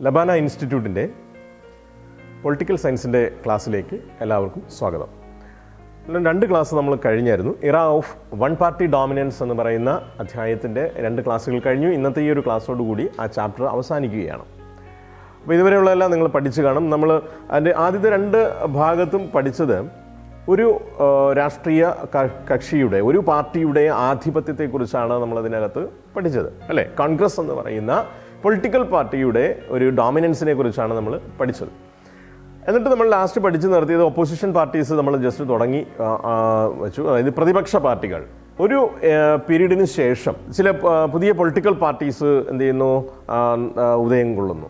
ലബാന ഇൻസ്റ്റിറ്റ്യൂട്ടിൻ്റെ political സയൻസിൻ്റെ ക്ലാസ്സിലേക്ക് എല്ലാവർക്കും സ്വാഗതം. രണ്ട് ക്ലാസ് നമ്മൾ കഴിഞ്ഞായിരുന്നു. ഇറ ഓഫ് വൺ പാർട്ടി ഡോമിനൻസ് എന്ന് പറയുന്ന അധ്യായത്തിൻ്റെ 2 ക്ലാസ്സുകൾ കഴിഞ്ഞു. ഇന്നത്തെ ഈ ഒരു ക്ലാസ്സോടുകൂടി ആ ചാപ്റ്റർ അവസാനിക്കുകയാണ്. അപ്പോൾ ഇതുവരെയുള്ളതെല്ലാം നിങ്ങൾ പഠിച്ചു കാണും. നമ്മൾ അതിൻ്റെ ആദ്യത്തെ 2 ഭാഗത്തും പഠിച്ചത് ഒരു രാഷ്ട്രീയ കക്ഷിയുടെ, ഒരു പാർട്ടിയുടെ ആധിപത്യത്തെക്കുറിച്ചാണ് നമ്മളതിനകത്ത് പഠിച്ചത്, അല്ലേ? കോൺഗ്രസ് എന്ന് പറയുന്ന പൊളിറ്റിക്കൽ പാർട്ടിയുടെ ഒരു ഡോമിനൻസിനെ കുറിച്ചാണ് നമ്മൾ പഠിച്ചത്. എന്നിട്ട് നമ്മൾ ലാസ്റ്റ് പഠിച്ചു നിർത്തിയത് ഒപ്പോസിഷൻ പാർട്ടീസ് നമ്മൾ ജസ്റ്റ് തുടങ്ങി വെച്ചു. അതായത് പ്രതിപക്ഷ പാർട്ടികൾ ഒരു പീരീഡിന് ശേഷം ചില പുതിയ പൊളിറ്റിക്കൽ പാർട്ടീസ് എന്ത് ചെയ്യുന്നു, ഉദയം കൊള്ളുന്നു.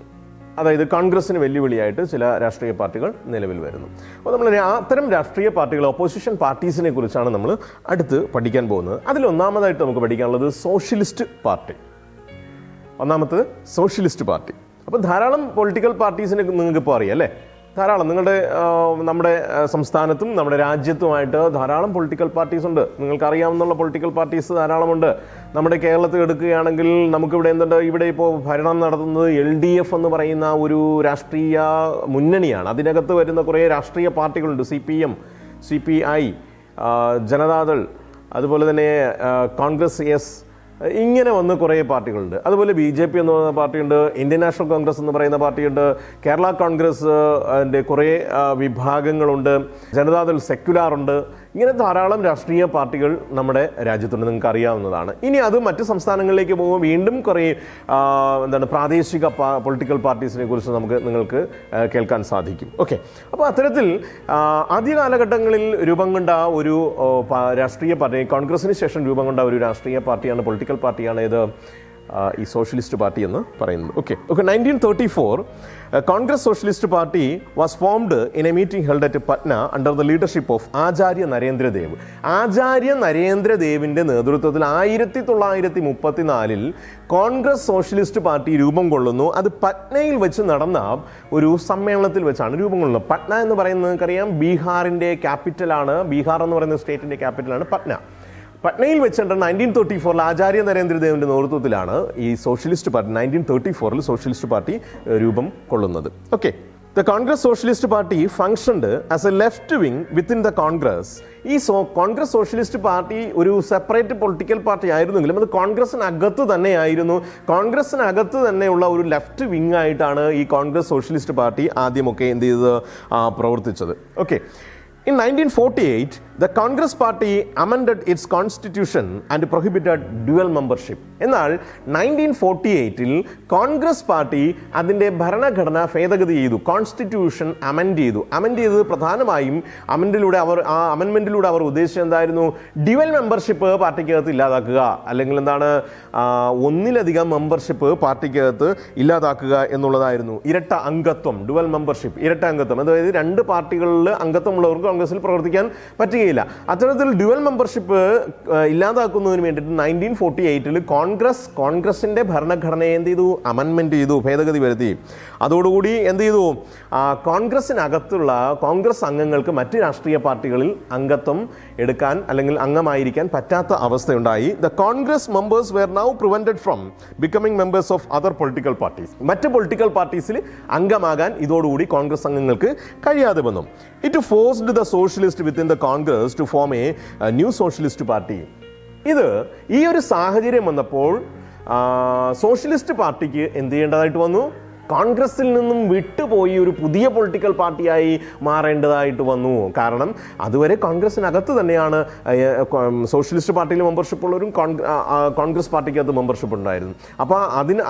അതായത് കോൺഗ്രസിന് വെല്ലുവിളിയായിട്ട് ചില രാഷ്ട്രീയ പാർട്ടികൾ നിലവിൽ വരുന്നു. അപ്പോൾ നമ്മൾ അത്തരം രാഷ്ട്രീയ പാർട്ടികൾ, ഒപ്പോസിഷൻ പാർട്ടീസിനെ കുറിച്ചാണ് നമ്മൾ അടുത്ത് പഠിക്കാൻ പോകുന്നത്. അതിലൊന്നാമതായിട്ട് നമുക്ക് പഠിക്കാനുള്ളത് സോഷ്യലിസ്റ്റ് പാർട്ടി. ഒന്നാമത്തത് സോഷ്യലിസ്റ്റ് പാർട്ടി. അപ്പോൾ ധാരാളം പൊളിറ്റിക്കൽ പാർട്ടീസിനെ നിങ്ങൾക്ക് ഇപ്പോൾ അറിയാം, അല്ലേ? ധാരാളം നമ്മുടെ സംസ്ഥാനത്തും നമ്മുടെ രാജ്യത്തുമായിട്ട് ധാരാളം പൊളിറ്റിക്കൽ പാർട്ടീസ് ഉണ്ട്. നിങ്ങൾക്കറിയാവുന്ന പൊളിറ്റിക്കൽ പാർട്ടീസ് ധാരാളമുണ്ട്. നമ്മുടെ കേരളത്തിൽ എടുക്കുകയാണെങ്കിൽ നമുക്കിവിടെ എന്തുണ്ട്? ഇവിടെ ഇപ്പോൾ ഭരണം നടത്തുന്നത് LDF എന്ന് പറയുന്ന ഒരു രാഷ്ട്രീയ മുന്നണിയാണ്. അതിനകത്ത് വരുന്ന കുറേ രാഷ്ട്രീയ പാർട്ടികളുണ്ട്. CPM, CPI, ജനതാദൾ, അതുപോലെ തന്നെ കോൺഗ്രസ്, ഇങ്ങനെ വന്ന് കുറേ പാർട്ടികളുണ്ട്. അതുപോലെ BJP എന്ന് പറയുന്ന പാർട്ടിയുണ്ട്, ഇന്ത്യൻ നാഷണൽ കോൺഗ്രസ് എന്ന് പറയുന്ന പാർട്ടിയുണ്ട്, കേരള കോൺഗ്രസ് അതിൻ്റെ കുറേ വിഭാഗങ്ങളുണ്ട്, ജനതാദൾ സെക്യുലാറുണ്ട്. ഇങ്ങനെ ധാരാളം രാഷ്ട്രീയ പാർട്ടികൾ നമ്മുടെ രാജ്യത്തുണ്ട്, നിങ്ങൾക്ക് അറിയാവുന്നതാണ്. ഇനി അത് മറ്റ് സംസ്ഥാനങ്ങളിലേക്ക് പോകുമ്പോൾ വീണ്ടും കുറേ പ്രാദേശിക പൊളിറ്റിക്കൽ പാർട്ടീസിനെ കുറിച്ച് നിങ്ങൾക്ക് കേൾക്കാൻ സാധിക്കും. ഓക്കെ, അപ്പോൾ അത്തരത്തിൽ ആദ്യ കാലഘട്ടങ്ങളിൽ രൂപം കൊണ്ട ഒരു രാഷ്ട്രീയ പാർട്ടി, കോൺഗ്രസിന് ശേഷം രൂപം കൊണ്ട ഒരു രാഷ്ട്രീയ പാർട്ടിയാണ്, പൊളിറ്റിക്കൽ പാർട്ടിയാണ് ഇത് ഈ സോഷ്യലിസ്റ്റ് പാർട്ടി എന്ന് പറയുന്നത്. Okay 1934 Congress socialist party was formed in a meeting held at Patna under the leadership of Acharya Narendradev. Acharya നരേന്ദ്രദേവിൻ്റെ നേതൃത്വത്തിൽ 1934 കോൺഗ്രസ് സോഷ്യലിസ്റ്റ് പാർട്ടി രൂപം കൊള്ളുന്നു. അത് പട്നയിൽ വെച്ച് നടന്ന ഒരു സമ്മേളനത്തിൽ വെച്ചാണ് രൂപം കൊള്ളുന്നത്. പട്ന എന്ന് പറയുന്നത് നിങ്ങൾക്കറിയാം, ബീഹാറിൻ്റെ ക്യാപിറ്റലാണ്. ബീഹാർ എന്ന് പറയുന്ന സ്റ്റേറ്റിൻ്റെ ക്യാപിറ്റലാണ് പട്ന. പട്നയിൽ വെച്ചിട്ട് 1934 ആചാര്യ നരേന്ദ്രദേവിൻ്റെ നേതൃത്വത്തിലാണ് ഈ സോഷ്യലിസ്റ്റ് പാർട്ടി 1934 സോഷ്യലിസ്റ്റ് പാർട്ടി രൂപം കൊള്ളുന്നത്. Okay, the Congress socialist party functioned as A left wing within the Congress. ഈ കോൺഗ്രസ് സോഷ്യലിസ്റ്റ് പാർട്ടി ഒരു സെപ്പറേറ്റ് പൊളിറ്റിക്കൽ പാർട്ടി ആയിരുന്നെങ്കിലും അത് കോൺഗ്രസിനകത്ത് തന്നെയായിരുന്നു. കോൺഗ്രസിനകത്ത് തന്നെയുള്ള ഒരു ലെഫ്റ്റ് വിങ് ആയിട്ടാണ് ഈ കോൺഗ്രസ് സോഷ്യലിസ്റ്റ് പാർട്ടി ആദ്യമൊക്കെ എന്ത് ചെയ്തത്, പ്രവർത്തിച്ചത്. Okay, in 1948 the Congress party amended its constitution and prohibited dual membership. എന്നാൽ 1948 കോൺഗ്രസ് പാർട്ടി അതിൻ്റെ ഭരണഘടന ഭേദഗതി ചെയ്തു, കോൺസ്റ്റിറ്റ്യൂഷൻ അമെൻഡ് ചെയ്തത് പ്രധാനമായും അമെൻമെൻറ്റിലൂടെ അവർ ഉദ്ദേശിച്ചത് എന്തായിരുന്നു? ഡ്യുവൽ മെമ്പർഷിപ്പ് പാർട്ടിക്കകത്ത് ഇല്ലാതാക്കുക, അല്ലെങ്കിൽ ഒന്നിലധികം മെമ്പർഷിപ്പ് പാർട്ടിക്കകത്ത് ഇല്ലാതാക്കുക എന്നുള്ളതായിരുന്നു. ഇരട്ട അംഗത്വം, ഡുവൽ മെമ്പർഷിപ്പ്, ഇരട്ട അംഗത്വം, അതായത് 2 പാർട്ടികളിൽ അംഗത്വമുള്ളവർക്ക് കോൺഗ്രസിൽ പ്രവർത്തിക്കാൻ പറ്റുകയില്ല. അത്തരത്തിൽ ഡ്യുവൽ മെമ്പർഷിപ്പ് ഇല്ലാതാക്കുന്നതിന് വേണ്ടിയിട്ട് 1948 കോൺഗ്രസിന്റെ ഭരണഘടനയെ എന്ത് ചെയ്തു? അമെൻമെന്റ് ചെയ്തു, ഭേദഗതി വരുത്തി. അതോടുകൂടി എന്ത് ചെയ്തു? കോൺഗ്രസിനകത്തുള്ള കോൺഗ്രസ് അംഗങ്ങൾക്ക് മറ്റ് രാഷ്ട്രീയ പാർട്ടികളിൽ അംഗത്വം എടുക്കാൻ അല്ലെങ്കിൽ അംഗമായിരിക്കാൻ പറ്റാത്ത അവസ്ഥയുണ്ടായി. The Congress members were now prevented from becoming members of other political parties. മറ്റ് പൊളിറ്റിക്കൽ പാർട്ടീസിൽ അംഗമാകാൻ ഇതോടുകൂടി കോൺഗ്രസ് അംഗങ്ങൾക്ക് കഴിയാതെ വന്നു. It forced the socialist within the Congress to form a new socialist party. ഈ ഒരു സാഹചര്യം വന്നപ്പോൾ സോഷ്യലിസ്റ്റ് പാർട്ടിക്ക് എന്ത് ചെയ്യേണ്ടതായിട്ട് വന്നു? കോൺഗ്രസിൽ നിന്നും വിട്ടുപോയി ഒരു പുതിയ പൊളിറ്റിക്കൽ പാർട്ടിയായി മാറേണ്ടതായിട്ട് വന്നു. കാരണം അതുവരെ കോൺഗ്രസിനകത്ത് തന്നെയാണ് സോഷ്യലിസ്റ്റ് പാർട്ടിയിൽ മെമ്പർഷിപ്പ് ഉള്ളവരും കോൺഗ്രസ് പാർട്ടിക്കകത്ത് മെമ്പർഷിപ്പ് ഉണ്ടായിരുന്നു. അപ്പോൾ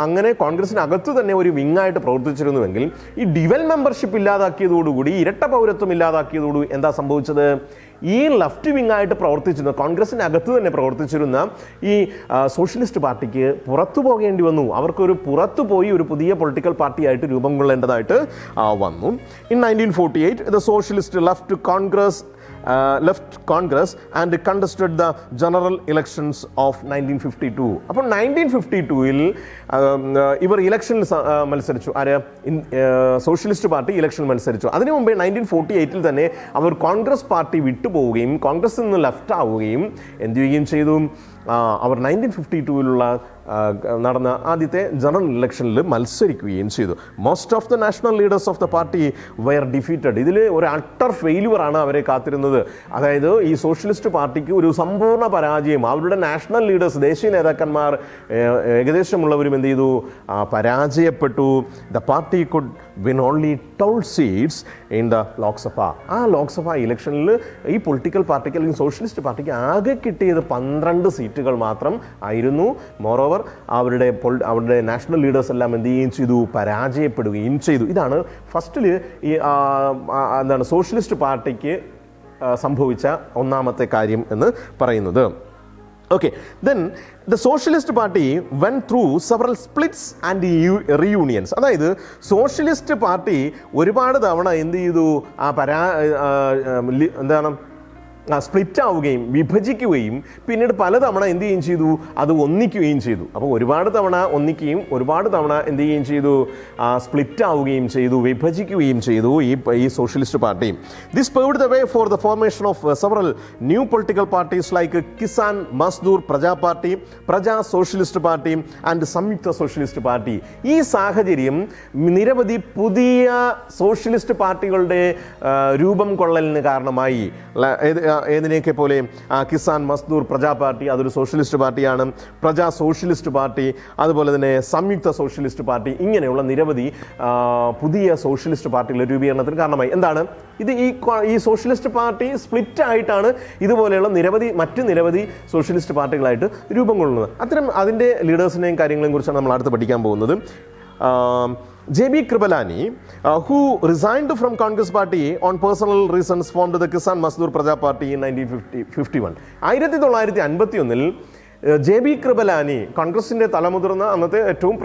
അങ്ങനെ കോൺഗ്രസിനകത്ത് തന്നെ ഒരു വിങ്ങായിട്ട് പ്രവർത്തിച്ചിരുന്നുവെങ്കിൽ ഈ ഡ്യുവൽ മെമ്പർഷിപ്പ് ഇല്ലാതാക്കിയതോടുകൂടി, ഇരട്ട പൗരത്വം ഇല്ലാതാക്കിയതോടുകൂടി എന്താ സംഭവിച്ചത്? ഈ ലെഫ്റ്റ് വിങ് ആയിട്ട് പ്രവർത്തിച്ചിരുന്ന, കോൺഗ്രസിനകത്ത് തന്നെ പ്രവർത്തിച്ചിരുന്ന ഈ സോഷ്യലിസ്റ്റ് പാർട്ടിക്ക് പുറത്തു പോകേണ്ടി വന്നു. അവർക്കൊരു പുറത്തു പോയി ഒരു പുതിയ പൊളിറ്റിക്കൽ പാർട്ടിയായിട്ട് രൂപം കൊള്ളേണ്ടതായിട്ട് വന്നു. In 1948 the socialist left Congress and contested the general elections of 1952. അപ്പോൾ 1952 ഇവർ ഇലക്ഷനിൽ മത്സരിച്ചു. സോഷ്യലിസ്റ്റ് പാർട്ടി ഇലക്ഷൻ മത്സരിച്ചു. അതിനു മുമ്പേ 1948 തന്നെ അവർ കോൺഗ്രസ് പാർട്ടി വിട്ടുപോവുകയും കോൺഗ്രസിൽ നിന്ന് ലെഫ്റ്റ് ആവുകയും എന്ത് ചെയ്യുകയും ചെയ്തു? അവർ 1952 നടന്ന ആദ്യത്തെ ജനറൽ ഇലക്ഷനിൽ മത്സരിക്കുകയും ചെയ്തു. Most of the national leaders of the party were defeated. ഇതിൽ ഒരു അട്ടർ ഫെയിലുവറാണ് അവരെ കാത്തിരുന്നത്. അതായത് ഈ സോഷ്യലിസ്റ്റ് പാർട്ടിക്ക് ഒരു സമ്പൂർണ്ണ പരാജയം. അവരുടെ നാഷണൽ ലീഡേഴ്സ്, ദേശീയ നേതാക്കന്മാർ ഏകദേശമുള്ളവരും എന്ത് ചെയ്തു? പരാജയപ്പെട്ടു. The party could win only 12 seats in the Lok Sabha. ആ ലോക്സഭ ഇലക്ഷനിൽ ഈ പൊളിറ്റിക്കൽ പാർട്ടിക്ക് അല്ലെങ്കിൽ സോഷ്യലിസ്റ്റ് പാർട്ടിക്ക് ആകെ കിട്ടിയത് 12 സീറ്റുകൾ മാത്രം ആയിരുന്നു. മോറോവർ അവരുടെ നാഷണൽ ലീഡേഴ്സ് എല്ലാം എന്ത് ചെയ്യുകയും ചെയ്തു? പരാജയപ്പെടുകയും ചെയ്തു. ഇതാണ് ഫസ്റ്റിൽ ഈ എന്താണ് സോഷ്യലിസ്റ്റ് പാർട്ടിക്ക് സംഭവിച്ച ഒന്നാമത്തെ കാര്യം എന്ന് പറയുന്നത്. Okay, then the Socialist Party went through several splits and reunions. അതായത് സോഷ്യലിസ്റ്റ് പാർട്ടി ഒരുപാട് തവണ എന്ത് ചെയ്തു? എന്താണ് സ്പ്ലിറ്റ് ആവുകയും വിഭജിക്കുകയും പിന്നീട് പലതവണ എന്ത് ചെയ്യുകയും ചെയ്തു? അത് ഒന്നിക്കുകയും ചെയ്തു. അപ്പോൾ ഒരുപാട് തവണ ഒന്നിക്കുകയും ഒരുപാട് തവണ എന്ത് ചെയ്യുകയും ചെയ്തു? സ്പ്ലിറ്റ് ആവുകയും ചെയ്തു, വിഭജിക്കുകയും ചെയ്തു ഈ socialist party. This paved the way for the formation of several new political parties like Kisan Mazdoor Praja party, Praja socialist party and സംയുക്ത സോഷ്യലിസ്റ്റ് പാർട്ടി. ഈ സാഹചര്യം നിരവധി പുതിയ സോഷ്യലിസ്റ്റ് പാർട്ടികളുടെ രൂപം കൊള്ളലിന് കാരണമായി. ഏതിനെയൊക്കെ പോലെ കിസാൻ മസ്ദൂർ പ്രജാ പാർട്ടി, അതൊരു സോഷ്യലിസ്റ്റ് പാർട്ടിയാണ്. പ്രജാ സോഷ്യലിസ്റ്റ് പാർട്ടി, അതുപോലെ തന്നെ സംയുക്ത സോഷ്യലിസ്റ്റ് പാർട്ടി, ഇങ്ങനെയുള്ള നിരവധി പുതിയ സോഷ്യലിസ്റ്റ് പാർട്ടികളുടെ രൂപീകരണത്തിന് കാരണമായി. എന്താണ് ഇത്? ഈ സോഷ്യലിസ്റ്റ് പാർട്ടി സ്പ്ലിറ്റ് ആയിട്ടാണ് ഇതുപോലെയുള്ള മറ്റ് നിരവധി സോഷ്യലിസ്റ്റ് പാർട്ടികളായിട്ട് രൂപം കൊള്ളുന്നത്. അതിൻ്റെ ലീഡേഴ്സിനെയും കാര്യങ്ങളെയും കുറിച്ചാണ് നമ്മൾ അടുത്ത് പഠിക്കാൻ പോകുന്നത്. J.B. Kripalani, who resigned from Congress Party on personal reasons, formed the Kisan Mazdoor Praja Party in 1951. 1951 J.B. Kripalani, കോൺഗ്രസിൻ്റെ തലമുതിർന്ന അന്നത്തെ ഏറ്റവും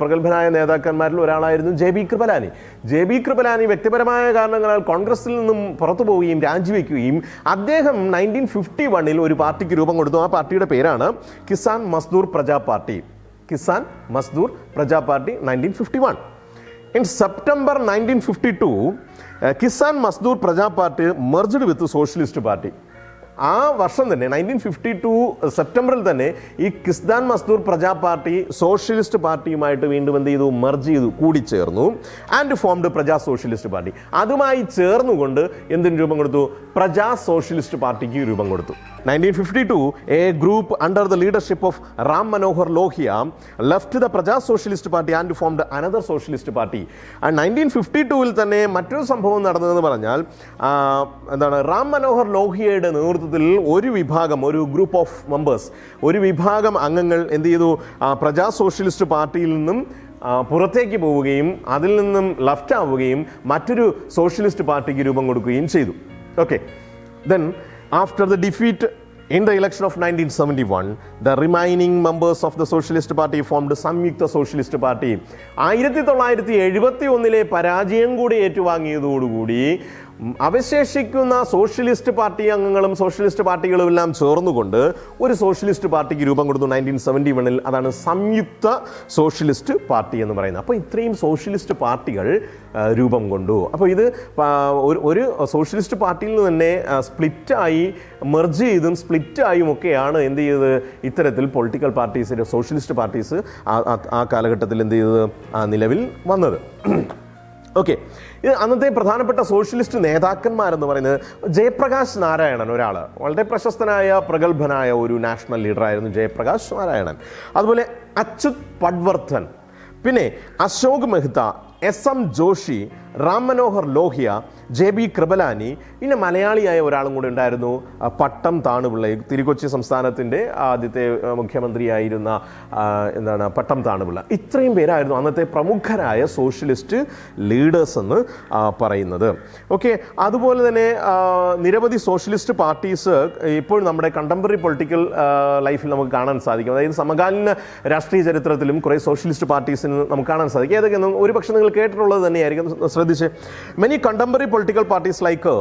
പ്രഗത്ഭനായ നേതാക്കന്മാരിൽ ഒരാളായിരുന്നു J.B. Kripalani. J.B. Kripalani വ്യക്തിപരമായ കാരണങ്ങളാൽ കോൺഗ്രസിൽ നിന്നും പുറത്തു പോവുകയും രാജിവെക്കുകയും അദ്ദേഹം 1951 ഒരു പാർട്ടിക്ക് രൂപം കൊടുത്തു. ആ പാർട്ടിയുടെ പേരാണ് Kisan Mazdoor Praja party. Kisan Mazdoor Praja Party 1951. In September 1952, Kisan Mazdoor Praja Party merged with the Socialist Party. ആ വർഷം തന്നെ 1952 സെപ്റ്റംബറിൽ തന്നെ ഈ കിസാൻ മസ്ദൂർ പ്രജാ പാർട്ടി സോഷ്യലിസ്റ്റ് പാർട്ടിയുമായിട്ട് വീണ്ടും എന്ത് ചെയ്തു? മെർജ് ചെയ്തു, കൂടിച്ചേർന്നു. And formed Praja socialist party. അതുമായി ചേർന്നുകൊണ്ട് എന്തിന് രൂപം കൊടുത്തു? പ്രജാ സോഷ്യലിസ്റ്റ് പാർട്ടിക്ക് രൂപം കൊടുത്തു. 1952, a group under the leadership of Ram Manohar Lohia left the Praja Socialist Party and formed another socialist party. And 1952 തന്നെ മറ്റൊരു സംഭവം നടന്നതെന്ന് പറഞ്ഞാൽ എന്താണ്? റാം മനോഹർ ലോഹിയയുടെ നേതൃത്വത്തിൽ ഒരു ഗ്രൂപ്പ് ഓഫ് മെമ്പേഴ്സ്, ഒരു വിഭാഗം അംഗങ്ങൾ എന്ത് ചെയ്തു? പ്രജാ സോഷ്യലിസ്റ്റ് പാർട്ടിയിൽ നിന്നും പുറത്തേക്ക് പോവുകയും അതിൽ നിന്നും ലെഫ്റ്റ് ആവുകയും മറ്റൊരു സോഷ്യലിസ്റ്റ് പാർട്ടിക്ക് രൂപം കൊടുക്കുകയും ചെയ്തു. Okay, then after the defeat in the election of 1971, the remaining members of the Socialist Party formed Samyukta Socialist Party. 1971 പരാജയം കൂടി ഏറ്റുവാങ്ങിയതോടുകൂടി അവശേഷിക്കുന്ന സോഷ്യലിസ്റ്റ് പാർട്ടി അംഗങ്ങളും സോഷ്യലിസ്റ്റ് പാർട്ടികളും എല്ലാം ചേർന്നുകൊണ്ട് ഒരു സോഷ്യലിസ്റ്റ് പാർട്ടിക്ക് രൂപം കൊടുത്തു 1971. അതാണ് സംയുക്ത സോഷ്യലിസ്റ്റ് പാർട്ടി എന്ന് പറയുന്നത്. അപ്പോൾ ഇത്രയും സോഷ്യലിസ്റ്റ് പാർട്ടികൾ രൂപം കൊണ്ടു. അപ്പോൾ ഇത് ഒരു സോഷ്യലിസ്റ്റ് പാർട്ടിയിൽ നിന്ന് തന്നെ സ്പ്ലിറ്റായി, മെർജ് ചെയ്തും സ്പ്ലിറ്റായും ഒക്കെയാണ് എന്ത് ചെയ്തത്? ഇത്തരത്തിൽ പൊളിറ്റിക്കൽ പാർട്ടീസിൻ്റെ സോഷ്യലിസ്റ്റ് പാർട്ടീസ് ആ കാലഘട്ടത്തിൽ എന്ത് ചെയ്തത്? നിലവിൽ വന്നത്. ഓക്കെ, ഇത് അന്നത്തെ പ്രധാനപ്പെട്ട സോഷ്യലിസ്റ്റ് നേതാക്കന്മാരെന്ന് പറയുന്നത് ജയപ്രകാശ് നാരായണൻ, ഒരാൾ വളരെ പ്രശസ്തനായ പ്രഗത്ഭനായ ഒരു നാഷണൽ ലീഡറായിരുന്നു ജയപ്രകാശ് നാരായണൻ. അതുപോലെ അച്യുത് പട്വർദ്ധൻ, പിന്നെ Ashok Mehta, S.M. Joshi, Ram Manohar Lohia, J.B. Kripalani, പിന്നെ മലയാളിയായ ഒരാളും കൂടെ ഉണ്ടായിരുന്നു, പട്ടം താണുപിള്ള. തിരുക്കൊച്ചി സംസ്ഥാനത്തിൻ്റെ ആദ്യത്തെ മുഖ്യമന്ത്രിയായിരുന്ന പട്ടം താണുപിള്ള. ഇത്രയും പേരായിരുന്നു അന്നത്തെ പ്രമുഖരായ സോഷ്യലിസ്റ്റ് ലീഡേഴ്സ് എന്ന് പറയുന്നത്. ഓക്കെ, അതുപോലെ തന്നെ നിരവധി സോഷ്യലിസ്റ്റ് പാർട്ടീസ് ഇപ്പോൾ നമ്മുടെ കണ്ടംപററി പൊളിറ്റിക്കൽ ലൈഫിൽ നമുക്ക് കാണാൻ സാധിക്കും. അതായത് സമകാലീന രാഷ്ട്രീയ ചരിത്രത്തിലും കുറേ സോഷ്യലിസ്റ്റ് പാർട്ടീസിന് നമുക്ക് കാണാൻ സാധിക്കും. ഏതൊക്കെയെന്നും ഒരുപക്ഷെ നിങ്ങൾ കേട്ടിട്ടുള്ളത് തന്നെയായിരിക്കും. ശ്രദ്ധിച്ച്, many contemporary political parties like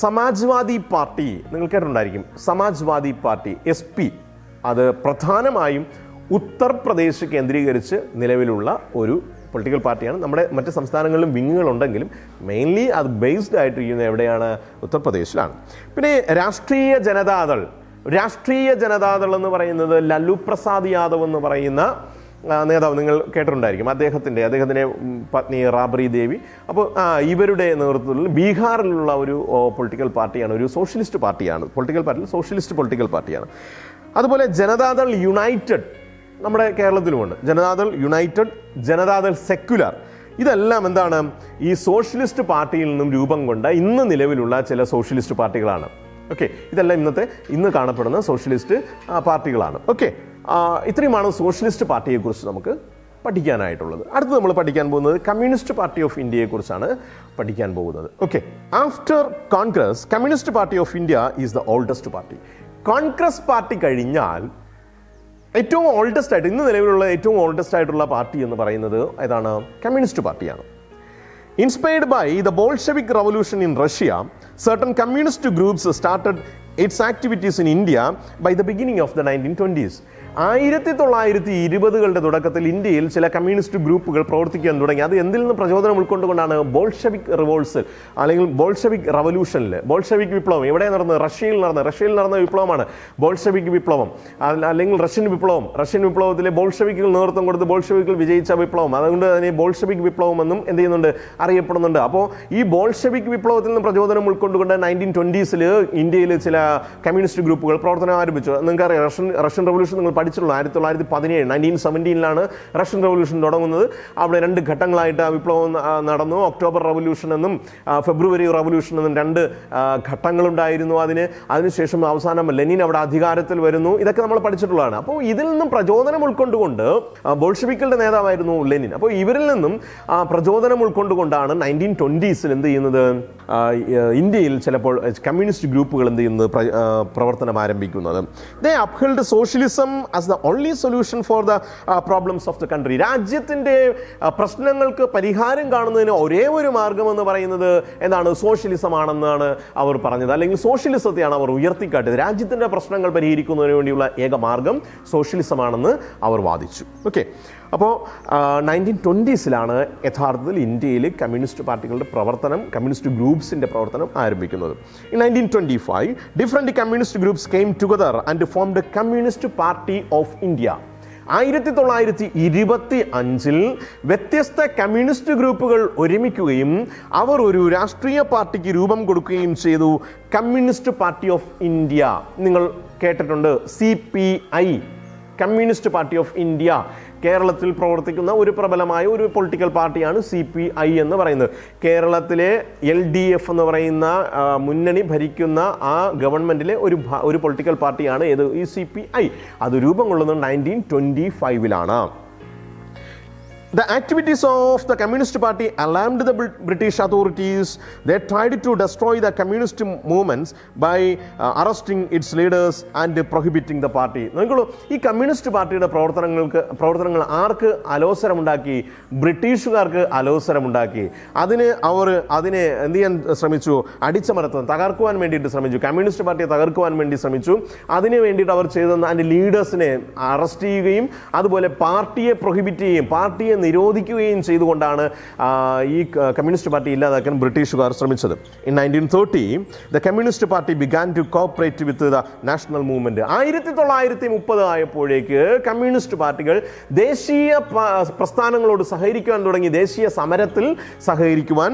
Samajwadi party, നിങ്ങൾ കേട്ടിട്ടുണ്ടായിരിക്കും. സമാജ്വാദി പാർട്ടി SP, അത് പ്രധാനമായും ഉത്തർപ്രദേശ് കേന്ദ്രീകരിച്ച് നിലവിലുള്ള ഒരു പൊളിറ്റിക്കൽ പാർട്ടിയാണ്. നമ്മുടെ മറ്റ് സംസ്ഥാനങ്ങളിലും വിങ്ങുകളുണ്ടെങ്കിലും മെയിൻലി അത് ബേസ്ഡ് ആയിട്ടിരിക്കുന്നത് എവിടെയാണ്? ഉത്തർപ്രദേശിലാണ്. പിന്നെ രാഷ്ട്രീയ ജനതാദൾ, രാഷ്ട്രീയ ജനതാദൾ എന്ന് പറയുന്നത് ലല്ലു പ്രസാദ് യാദവ് എന്ന് പറയുന്ന നേതാവ് നിങ്ങൾ കേട്ടിട്ടുണ്ടായിരിക്കും. അദ്ദേഹത്തിൻ്റെ പത്നി റാബ്രി ദേവി. അപ്പോൾ ഇവരുടെ നേതൃത്വത്തിൽ ബീഹാറിലുള്ള ഒരു പൊളിറ്റിക്കൽ പാർട്ടിയാണ്, ഒരു സോഷ്യലിസ്റ്റ് പാർട്ടിയാണ്. പൊളിറ്റിക്കൽ പാർട്ടിയിൽ സോഷ്യലിസ്റ്റ് പൊളിറ്റിക്കൽ പാർട്ടിയാണ്. അതുപോലെ ജനതാദൾ യുണൈറ്റഡ് നമ്മുടെ കേരളത്തിലുമുണ്ട്. Janata Dal united, Janata Dal secular. ഇതെല്ലാം എന്താണ്, ഈ സോഷ്യലിസ്റ്റ് പാർട്ടിയിൽ നിന്നും രൂപം കൊണ്ട ഇന്ന് നിലവിലുള്ള ചില സോഷ്യലിസ്റ്റ് പാർട്ടികളാണ്. ഓക്കെ, ഇതെല്ലാം ഇന്ന് കാണപ്പെടുന്ന സോഷ്യലിസ്റ്റ് പാർട്ടികളാണ്. ഓക്കെ, ഇത്രയുമാണ് സോഷ്യലിസ്റ്റ് പാർട്ടിയെക്കുറിച്ച് നമുക്ക് പഠിക്കാനായിട്ടുള്ളത്. അടുത്ത് നമ്മൾ പഠിക്കാൻ പോകുന്നത് കമ്മ്യൂണിസ്റ്റ് പാർട്ടി ഓഫ് ഇന്ത്യയെക്കുറിച്ചാണ് പഠിക്കാൻ പോകുന്നത്. Okay, after Congress communist party of India is the oldest party. Congress party കഴിഞ്ഞാൽ ഏറ്റവും ഓൾഡസ്റ്റ് ആയിട്ട് ഇന്ന് നിലവിലുള്ള ഏറ്റവും ഓൾഡസ്റ്റ് ആയിട്ടുള്ള പാർട്ടി എന്ന് പറയുന്നത് ഏതാണ്? കമ്മ്യൂണിസ്റ്റ് പാർട്ടിയാണ്. Inspired by the Bolshevik Revolution in Russia, certain communist groups started its activities in India by the beginning of the 1920s. 1920കളുടെ തുടക്കത്തിൽ ഇന്ത്യയിൽ ചില കമ്മ്യൂണിസ്റ്റ് ഗ്രൂപ്പുകൾ പ്രവർത്തിക്കാൻ തുടങ്ങി. അത് എന്തിൽ നിന്ന് പ്രചോദനം ഉൾക്കൊണ്ടുകൊണ്ടാണ്? ബോൾഷെവിക് റിവോൾട്ട്സ് അല്ലെങ്കിൽ ബോൾഷെവിക് റവല്യൂഷനിൽ, ബോൾഷെവിക് വിപ്ലവം എവിടെ നടന്നത്? റഷ്യയിൽ നടന്ന വിപ്ലവമാണ് ബോൾഷെവിക് വിപ്ലവം അല്ലെങ്കിൽ റഷ്യൻ വിപ്ലവം. റഷ്യൻ വിപ്ലവത്തിലെ ബോൾഷെവിക്കുകൾ നേതൃത്വം കൊടുത്ത് ബോൾഷെവിക്കുകൾ വിജയിച്ച വിപ്ലവം, അതുകൊണ്ട് അതിനെ ബോൾഷെവിക് വിപ്ലവം എന്നും എന്ത് ചെയ്യുന്നുണ്ട്? അറിയപ്പെടുന്നുണ്ട്. അപ്പോൾ ഈ ബോൾഷെവിക് വിപ്ലവത്തിൽ നിന്ന് പ്രചോദനം ഉൾക്കൊണ്ടുകൊണ്ട് 1920s ഇന്ത്യയിൽ ചില കമ്മ്യൂണിസ്റ്റ് ഗ്രൂപ്പുകൾ പ്രവർത്തനം ആരംഭിച്ചു. നിങ്ങൾക്കറിയാം, റഷ്യൻ റവല്യൂഷൻ നിങ്ങൾ പഠിച്ചിട്ടുള്ള 1917 1917 റഷ്യൻ റവല്യൂഷൻ തുടങ്ങുന്നത്. അവിടെ 2 ഘട്ടങ്ങളായിട്ട് ആ വിപ്ലവം നടന്നു. ഒക്ടോബർ റവല്യൂഷൻ എന്നും ഫെബ്രുവരി റവല്യൂഷൻ എന്നും 2 ഘട്ടങ്ങളുണ്ടായിരുന്നു. അതിനുശേഷം അവസാനം ലെനിൻ അവിടെ അധികാരത്തിൽ വരുന്നു. ഇതൊക്കെ നമ്മൾ പഠിച്ചിട്ടുള്ളതാണ്. അപ്പോൾ ഇതിൽ നിന്നും പ്രചോദനം ഉൾക്കൊണ്ടുകൊണ്ട് ബോൾഷെവിക്കുകളുടെ നേതാവായിരുന്നു ലെനിൻ. അപ്പോൾ ഇവരിൽ നിന്നും പ്രചോദനം ഉൾക്കൊണ്ടുകൊണ്ടാണ് 1920s എന്ത് ചെയ്യുന്നത്? ഇന്ത്യയിൽ ചിലപ്പോൾ കമ്മ്യൂണിസ്റ്റ് ഗ്രൂപ്പുകൾ എന്ത് ചെയ്യുന്നത്? പ്രവർത്തനം ആരംഭിക്കുന്നത്. They upheld socialism as the only solution for the problems of the country. രാജ്യത്തിൻ്റെ പ്രശ്നങ്ങൾക്ക് പരിഹാരം കാണുന്നതിന് ഒരേ ഒരു മാർഗം എന്ന് പറയുന്നത് എന്താണ്? സോഷ്യലിസം ആണെന്നാണ് അവർ പറഞ്ഞത്. അല്ലെങ്കിൽ സോഷ്യലിസത്തെയാണ് അവർ ഉയർത്തിക്കാട്ടിയത്. രാജ്യത്തിൻ്റെ പ്രശ്നങ്ങൾ പരിഹരിക്കുന്നതിന് വേണ്ടിയുള്ള ഏക മാർഗം സോഷ്യലിസം ആണെന്ന് അവർ വാദിച്ചു. ഓക്കെ, അപ്പോൾ 1920s യഥാർത്ഥത്തിൽ ഇന്ത്യയിൽ കമ്മ്യൂണിസ്റ്റ് പാർട്ടികളുടെ പ്രവർത്തനം, കമ്മ്യൂണിസ്റ്റ് ഗ്രൂപ്പ്സിൻ്റെ പ്രവർത്തനം ആരംഭിക്കുന്നത്. In 1925 different communist groups came together and formed the Communist Party of India. 1925 വ്യത്യസ്ത കമ്മ്യൂണിസ്റ്റ് ഗ്രൂപ്പുകൾ ഒരുമിക്കുകയും അവർ ഒരു രാഷ്ട്രീയ പാർട്ടിക്ക് രൂപം കൊടുക്കുകയും ചെയ്തു. Communist party of India. നിങ്ങൾ കേട്ടിട്ടുണ്ട് CPI, communist party of India. കേരളത്തിൽ പ്രവർത്തിക്കുന്ന ഒരു പ്രബലമായ ഒരു പൊളിറ്റിക്കൽ പാർട്ടിയാണ് CPI എന്ന് പറയുന്നത്. കേരളത്തിലെ LDF എന്ന് പറയുന്ന മുന്നണി ഭരിക്കുന്ന ആ ഗവൺമെൻറ്റിലെ ഒരു പൊളിറ്റിക്കൽ പാർട്ടിയാണ് ഏത്? ഈ CPI. അത് രൂപം കൊള്ളുന്നത് 1925. The activities of the Communist Party alarmed the British authorities. They tried to destroy the communist movements by arresting its leaders and prohibiting the party. നോക്കൂ, ഈ കമ്മ്യൂണിസ്റ്റ് പാർട്ടിയുടെ പ്രവർത്തനങ്ങൾ ആർക്ക് അലോസരമുണ്ടാക്കി? ബ്രിട്ടീഷുകാർക്ക് അലോസരമുണ്ടാക്കി. അതിനെ എന്ത് ചെയ്യാൻ ശ്രമിച്ചു? അടിച്ചമർത്താൻ, തകർക്കുവാൻ വേണ്ടിയിട്ട് ശ്രമിച്ചു. കമ്മ്യൂണിസ്റ്റ് പാർട്ടിയെ തകർക്കുവാൻ വേണ്ടി ശ്രമിച്ചു. അതിന് വേണ്ടിയിട്ട് അവർ ചെയ്തെന്ന് അതിൻ്റെ ലീഡേഴ്സിനെ അറസ്റ്റ് ചെയ്യുകയും അതുപോലെ പാർട്ടിയെ പ്രൊഹിബിറ്റ് ചെയ്യുകയും പാർട്ടിയെ നിരോധിക്കുകയും ചെയ്തുകൊണ്ടാണ് ഈ കമ്മ്യൂണിസ്റ്റ് പാർട്ടി ഇല്ലാതാക്കാൻ ബ്രിട്ടീഷുകാർ ശ്രമിച്ചത്. In 1930 the Communist Party began to cooperate with the national movement. 1930 ആയപ്പോഴേക്ക് communist പാർട്ടികൾ ദേശീയ പ്രസ്ഥാനങ്ങളോട് സഹകരിക്കുവാൻ തുടങ്ങി, ദേശീയ സമരത്തിൽ സഹകരിക്കുവാൻ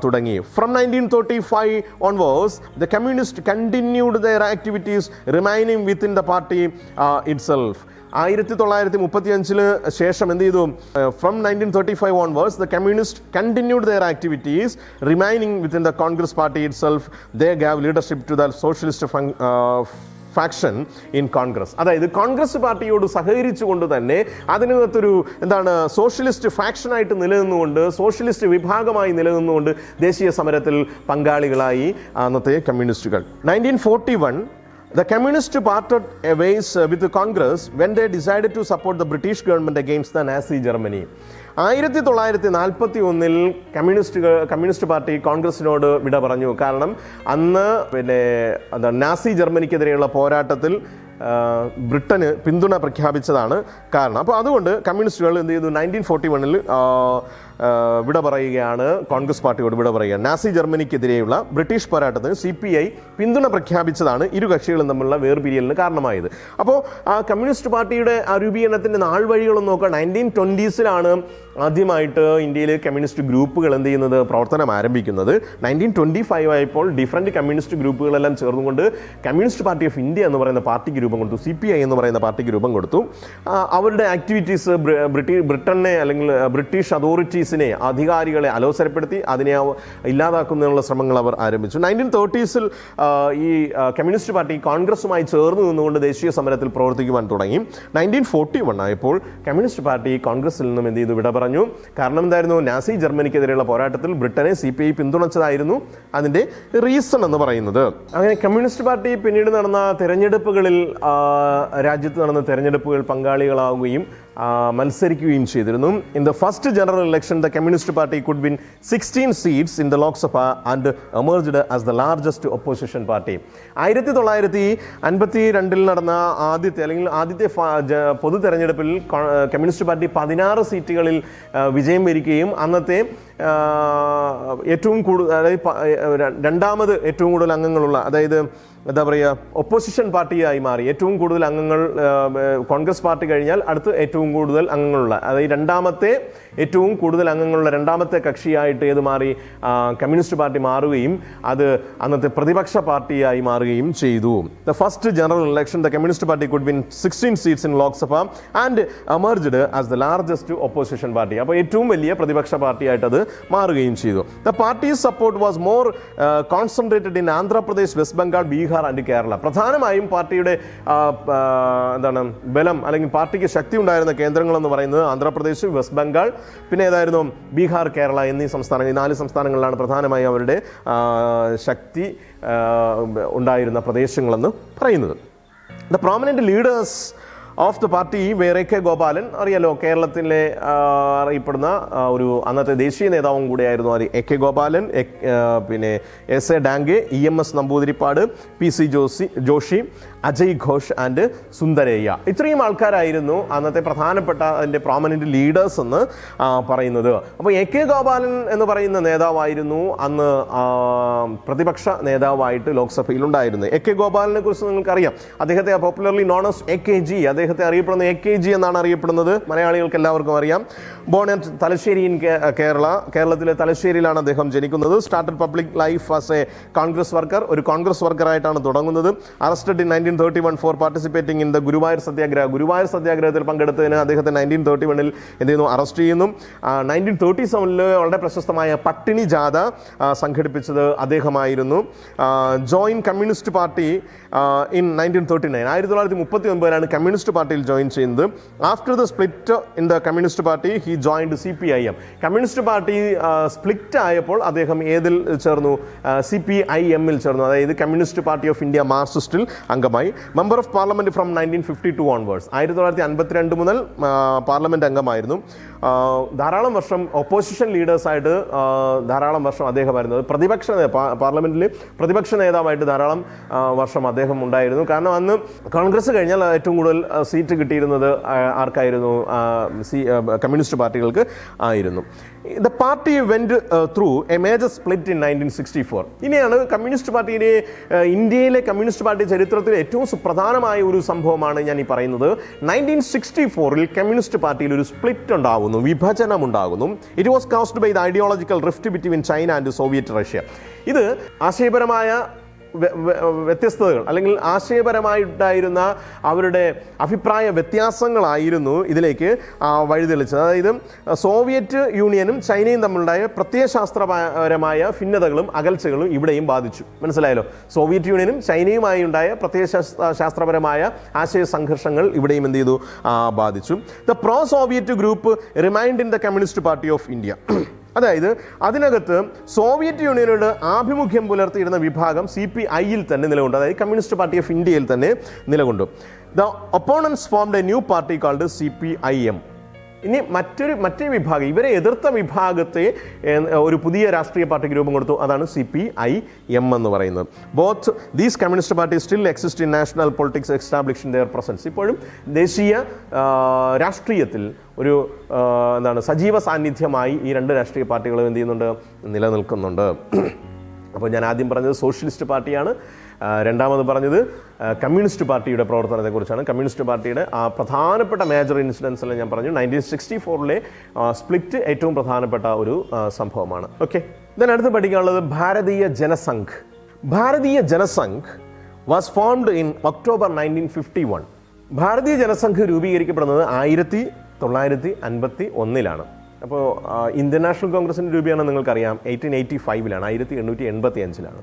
തുടങ്ങി. From 1935 onwards the communists continued their activities remaining within the party itself. 1935 ശേഷം എന്ത് ചെയ്തു? From 1935 onwards the communists continued their activities remaining within the Congress party itself. They gave leadership to the socialist faction in Congress. അതായത് കോൺഗ്രസ് പാർട്ടിയോട് സഹകരിച്ചുകൊണ്ട് തന്നെ അതിനകത്തൊരു socialist ഫാക്ഷനായിട്ട് നിലനിന്നുകൊണ്ട്, socialist വിഭാഗമായി നിലനിന്നുകൊണ്ട് ദേശീയ സമരത്തിൽ പങ്കാളികളായി അന്നത്തെ കമ്മ്യൂണിസ്റ്റുകൾ. 1941 the communists parted ways with the Congress when they decided to support the British government against the Nazi Germany. 1941 communist party കോൺഗ്രസിനോട് വിട പറഞ്ഞു. കാരണം അന്ന് നാസി ജർമ്മനിക്കെതിരെയുള്ള പോരാട്ടത്തിൽ ബ്രിട്ടന് പിന്തുണ പ്രഖ്യാപിച്ചതാണ് കാരണം. അപ്പോൾ അതുകൊണ്ട് കമ്മ്യൂണിസ്റ്റുകൾ എന്ത് ചെയ്തു? 1941 വിട പറയുകയാണ്, കോൺഗ്രസ് പാർട്ടിയോട് വിട പറയുകയാണ്. നാസി ജർമ്മനിക്കെതിരെയുള്ള ബ്രിട്ടീഷ് പോരാട്ടത്തിന് CPI പിന്തുണ പ്രഖ്യാപിച്ചതാണ് ഇരു കക്ഷികളും തമ്മിലുള്ള വേർപിരിയലിന് കാരണമായത്. അപ്പോൾ ആ കമ്മ്യൂണിസ്റ്റ് പാർട്ടിയുടെ ആ രൂപീകരണത്തിൻ്റെ നാൾ വഴികളൊന്നും നോക്കുക. 1920s ആദ്യമായിട്ട് ഇന്ത്യയിലെ കമ്മ്യൂണിസ്റ്റ് ഗ്രൂപ്പുകൾ എന്ത് ചെയ്യുന്നത്, പ്രവർത്തനം ആരംഭിക്കുന്നത്. 1925 ആയപ്പോൾ ഡിഫറൻറ്റ് കമ്മ്യൂണിസ്റ്റ് ഗ്രൂപ്പുകളെല്ലാം ചേർന്നുകൊണ്ട് കമ്മ്യൂണിസ്റ്റ് പാർട്ടി ഓഫ് ഇന്ത്യ എന്ന് പറയുന്ന പാർട്ടിക്ക് രൂപം കൊടുത്തു. CPI എന്ന് പറയുന്ന പാർട്ടിക്ക് രൂപം കൊടുത്തു. അവരുടെ ആക്ടിവിറ്റീസ് ബ്രിട്ടനെ അല്ലെങ്കിൽ ബ്രിട്ടീഷ് അതോറിറ്റീസിനെ, അധികാരികളെ അലോസരപ്പെടുത്തി അതിനെ ഇല്ലാതാക്കുന്നതിനുള്ള ശ്രമങ്ങൾ അവർ ആരംഭിച്ചു. 1930s ഈ കമ്മ്യൂണിസ്റ്റ് പാർട്ടി കോൺഗ്രസുമായി ചേർന്ന് നിന്നുകൊണ്ട് ദേശീയ സമരത്തിൽ പ്രവർത്തിക്കുവാൻ തുടങ്ങി. 1941 ആയപ്പോൾ കമ്മ്യൂണിസ്റ്റ് പാർട്ടി കോൺഗ്രസിൽ നിന്നും എന്ത് ചെയ്തു, വിട പറഞ്ഞു. കാരണം എന്തായിരുന്നു, നാസി ജർമ്മനിക്കെതിരെയുള്ള പോരാട്ടത്തിൽ ബ്രിട്ടനെ CPI പിന്തുണച്ചതായിരുന്നു അതിൻ്റെ റീസൺ എന്ന് പറയുന്നത്. അങ്ങനെ കമ്മ്യൂണിസ്റ്റ് പാർട്ടി പിന്നീട് നടന്ന തെരഞ്ഞെടുപ്പുകളിൽ, രാജ്യത്ത് നടന്ന തെരഞ്ഞെടുപ്പുകൾ പങ്കാളികളാവുകയും മത്സരിക്കുകയും ചെയ്തിരുന്നു. In the first general election the communist party could win 16 seats in the Lok Sabha and emerged as the largest opposition party. 1952 നടന്ന ആദ്യത്തെ പൊതു തെരഞ്ഞെടുപ്പിൽ കമ്മ്യൂണിസ്റ്റ് പാർട്ടി 16 സീറ്റുകളിൽ വിജയം വരിക്കുകയും അന്നത്തെ ഏറ്റവും കൂടുതൽ, അതായത് രണ്ടാമത് ഏറ്റവും കൂടുതൽ അംഗങ്ങളുള്ള, അതായത് എന്താ പറയുക, ഒപ്പോസിഷൻ പാർട്ടിയായി മാറി. ഏറ്റവും കൂടുതൽ അംഗങ്ങൾ കോൺഗ്രസ് പാർട്ടി കഴിഞ്ഞാൽ അടുത്ത് ഏറ്റവും കൂടുതൽ അംഗങ്ങളുള്ള, അതായത് രണ്ടാമത്തെ ഏറ്റവും കൂടുതൽ അംഗങ്ങളുള്ള രണ്ടാമത്തെ കക്ഷിയായിട്ട് ഏത് മാറി, കമ്മ്യൂണിസ്റ്റ് പാർട്ടി മാറുകയും അത് അന്നത്തെ പ്രതിപക്ഷ പാർട്ടിയായി മാറുകയും ചെയ്തു. The first general election the communist party could win 16 seats in Lok Sabha and emerged as the largest opposition party. അപ്പോൾ ഏറ്റവും വലിയ പ്രതിപക്ഷ പാർട്ടിയായിട്ട് അത് മാറുകയും ചെയ്തു. The parties support was more concentrated in Andhra Pradesh, west Bengal, Bihar and Kerala. പ്രധാനമായും പാർട്ടിയുടെ ബലം അല്ലെങ്കിൽ പാർട്ടിക്ക് ശക്തി ഉണ്ടായിരുന്ന കേന്ദ്രങ്ങൾ എന്ന് പറയുന്നത് ആന്ധ്രാപ്രദേശ്, വെസ്റ്റ് ബംഗാൾ, പിന്നെ ഏതായിരുന്നു, ബീഹാർ, കേരള എന്നീ സംസ്ഥാനങ്ങൾ. ഈ 4 സംസ്ഥാനങ്ങളിലാണ് പ്രധാനമായും അവരുടെ ശക്തി ഉണ്ടായിരുന്ന പ്രദേശങ്ങളെന്ന് പറയുന്നത്. The prominent leaders of the party AK Gopalan, അറിയാലോ, കേരളത്തിലെ അറിയപ്പെടുന്ന ഒരു അന്നത്തെ ദേശീയ നേതാവും കൂടെയായിരുന്നു AK ഗോപാലൻ, പിന്നെ SA Dange, EMS Namboodiripad, PC Joshi, Ajay Ghosh and Sundarayya. ഇത്രയും ആൾക്കാരായിരുന്നു അന്നത്തെ പ്രധാനപ്പെട്ട അതിൻ്റെ പ്രോമിനന്റ് ലീഡേഴ്സ് എന്ന് പറയുന്നത്. അപ്പോൾ AK ഗോപാലൻ എന്ന് പറയുന്ന നേതാവായിരുന്നു അന്ന് പ്രതിപക്ഷ നേതാവായിട്ട് ലോക്സഭയിൽ ഉണ്ടായിരുന്നത്. AK ഗോപാലനെ കുറിച്ച് നിങ്ങൾക്കറിയാം. അദ്ദേഹത്തെ പോപ്പുലർലി നോൺ ആസ് AKG, അദ്ദേഹത്തെ അറിയപ്പെടുന്ന AKG എന്നാണ് അറിയപ്പെടുന്നത്. മലയാളികൾക്ക് എല്ലാവർക്കും അറിയാം. ബോൺ അറ്റ് തലശ്ശേരി ഇൻ കേരളത്തിലെ തലശ്ശേരിയിലാണ് അദ്ദേഹം ജനിക്കുന്നത്. Started public life as a Congress worker, ഒരു കോൺഗ്രസ് വർക്കറായിട്ടാണ് തുടങ്ങുന്നത്. Arrested in 1931 for participating in the Guruvayur Satyagraha. Guruvayur സത്യാഗ്രഹത്തിൽ പങ്കെടുത്തതിന് അദ്ദേഹത്തെ 1931 എന്ത് ചെയ്യുന്നു, അറസ്റ്റ് ചെയ്യുന്നു. 1937 വളരെ പ്രശസ്തമായ പട്ടിണി ജാഥ സംഘടിപ്പിച്ചത് അദ്ദേഹമായിരുന്നു. Join communist party in 1939. 1939 communist പാർട്ടിയിൽ ജോയിൻ ചെയ്യുന്നത്. After the split in the communist party he joined CPIM. Communist party split ആയപ്പോൾ അദ്ദേഹം ഏതിൽ ചേർന്നു, CPIM-ൽ ചേർന്നു. അതായത് കമ്മ്യൂണിസ്റ്റ് പാർട്ടി ഓഫ് ഇന്ത്യ മാർക്സിസ്റ്റിൽ അംഗമായി. Member of parliament from 1952 onwards. 1952 മുതൽ പാർലമെന്റ് അംഗമായിരുന്നു. ധാരാളം വർഷം ഒപ്പോസിഷൻ ലീഡേഴ്സായിട്ട് ധാരാളം വർഷം അദ്ദേഹമായിരുന്നു. പാർലമെന്റിൽ പ്രതിപക്ഷ നേതാവായിട്ട് ധാരാളം വർഷം അദ്ദേഹം ഉണ്ടായിരുന്നു. കാരണം അന്ന് കോൺഗ്രസ് കഴിഞ്ഞാൽ ഏറ്റവും കൂടുതൽ സീറ്റ് കിട്ടിയിരുന്നത് ആർക്കായിരുന്നു, കമ്മ്യൂണിസ്റ്റ് പാർട്ടികൾക്ക് ആയിരുന്നു. The party went through A major split in 1964. ഇനിയാണ് കമ്മ്യൂണിസ്റ്റ് പാർട്ടിയുടെ ഇന്ത്യയിലെ കമ്മ്യൂണിസ്റ്റ് പാർട്ടി ചരിത്രത്തിൽ ഏറ്റവും സുപ്രധാനമായ ഒരു സംഭവമാണ് ഞാൻ ഈ പറയുന്നത്. 1964 കമ്മ്യൂണിസ്റ്റ് പാർട്ടിയിൽ ഒരു സ്പ്ലിറ്റ് ഉണ്ടാകുന്നു, വിഭജനം ഉണ്ടാകുന്നു. It was caused by the ideological rift between China and Soviet Russia. ഇത് ആശയപരമായ വ്യത്യസ്തതകൾ അല്ലെങ്കിൽ ആശയപരമായിട്ടായിരുന്ന അവരുടെ അഭിപ്രായ വ്യത്യാസങ്ങളായിരുന്നു ഇതിലേക്ക് വഴിതെളിച്ചത്. അതായത് സോവിയറ്റ് യൂണിയനും ചൈനയും തമ്മിലുണ്ടായ പ്രത്യയശാസ്ത്രപരമായ ഭിന്നതകളും അകൽച്ചകളും ഇവിടെയും ബാധിച്ചു. മനസ്സിലായല്ലോ, സോവിയറ്റ് യൂണിയനും ചൈനയുമായി ഉണ്ടായ പ്രത്യയശാസ്ത്രപരമായ ആശയ സംഘർഷങ്ങൾ ഇവിടെയും എന്ത് ചെയ്തു, ബാധിച്ചു. The pro Soviet group remind in the communist party of India. അതായത് അതിനകത്ത് സോവിയറ്റ് യൂണിയനോട് ആഭിമുഖ്യം പുലർത്തിയിരുന്ന വിഭാഗം CPI-യിൽ തന്നെ നിലകൊണ്ടു. അതായത് കമ്മ്യൂണിസ്റ്റ് പാർട്ടി ഓഫ് ഇന്ത്യയിൽ തന്നെ നിലകൊണ്ടു. The opponents formed a new party called CPIM. ഇനി മറ്റേ വിഭാഗം, ഇവരെ എതിർത്ത വിഭാഗത്തെ ഒരു പുതിയ രാഷ്ട്രീയ പാർട്ടിക്ക് രൂപം കൊടുത്തു. അതാണ് CPIM എന്ന് പറയുന്നത്. Both these communist party still exist in national politics establish in their presence. ഇപ്പോഴും ദേശീയ രാഷ്ട്രീയത്തിൽ ഒരു സജീവ സാന്നിധ്യമായി ഈ രണ്ട് രാഷ്ട്രീയ പാർട്ടികളും എന്ത് ചെയ്യുന്നുണ്ട്, നിലനിൽക്കുന്നുണ്ട്. അപ്പോൾ ഞാൻ ആദ്യം പറഞ്ഞത് സോഷ്യലിസ്റ്റ് പാർട്ടിയാണ്, രണ്ടാമത് പറഞ്ഞത് കമ്മ്യൂണിസ്റ്റ് പാർട്ടിയുടെ പ്രവർത്തനത്തെക്കുറിച്ചാണ്. കമ്മ്യൂണിസ്റ്റ് പാർട്ടിയുടെ പ്രധാനപ്പെട്ട മേജർ ഇൻസിഡൻസിൽ ഞാൻ പറഞ്ഞു 1964 സ്പ്ലിറ്റ് ഏറ്റവും പ്രധാനപ്പെട്ട ഒരു സംഭവമാണ്. ഓക്കെ, ഇതിനടുത്ത് പഠിക്കാനുള്ളത് ഭാരതീയ ജനസംഘ്. ഭാരതീയ Jana Sangh was formed in October 1951. ഭാരതീയ ജനസംഘ് രൂപീകരിക്കപ്പെടുന്നത് 1951. അപ്പോൾ ഇന്ത്യൻ നാഷണൽ കോൺഗ്രസിൻ്റെ രൂപീകരണം നിങ്ങൾക്കറിയാം 1885 1885.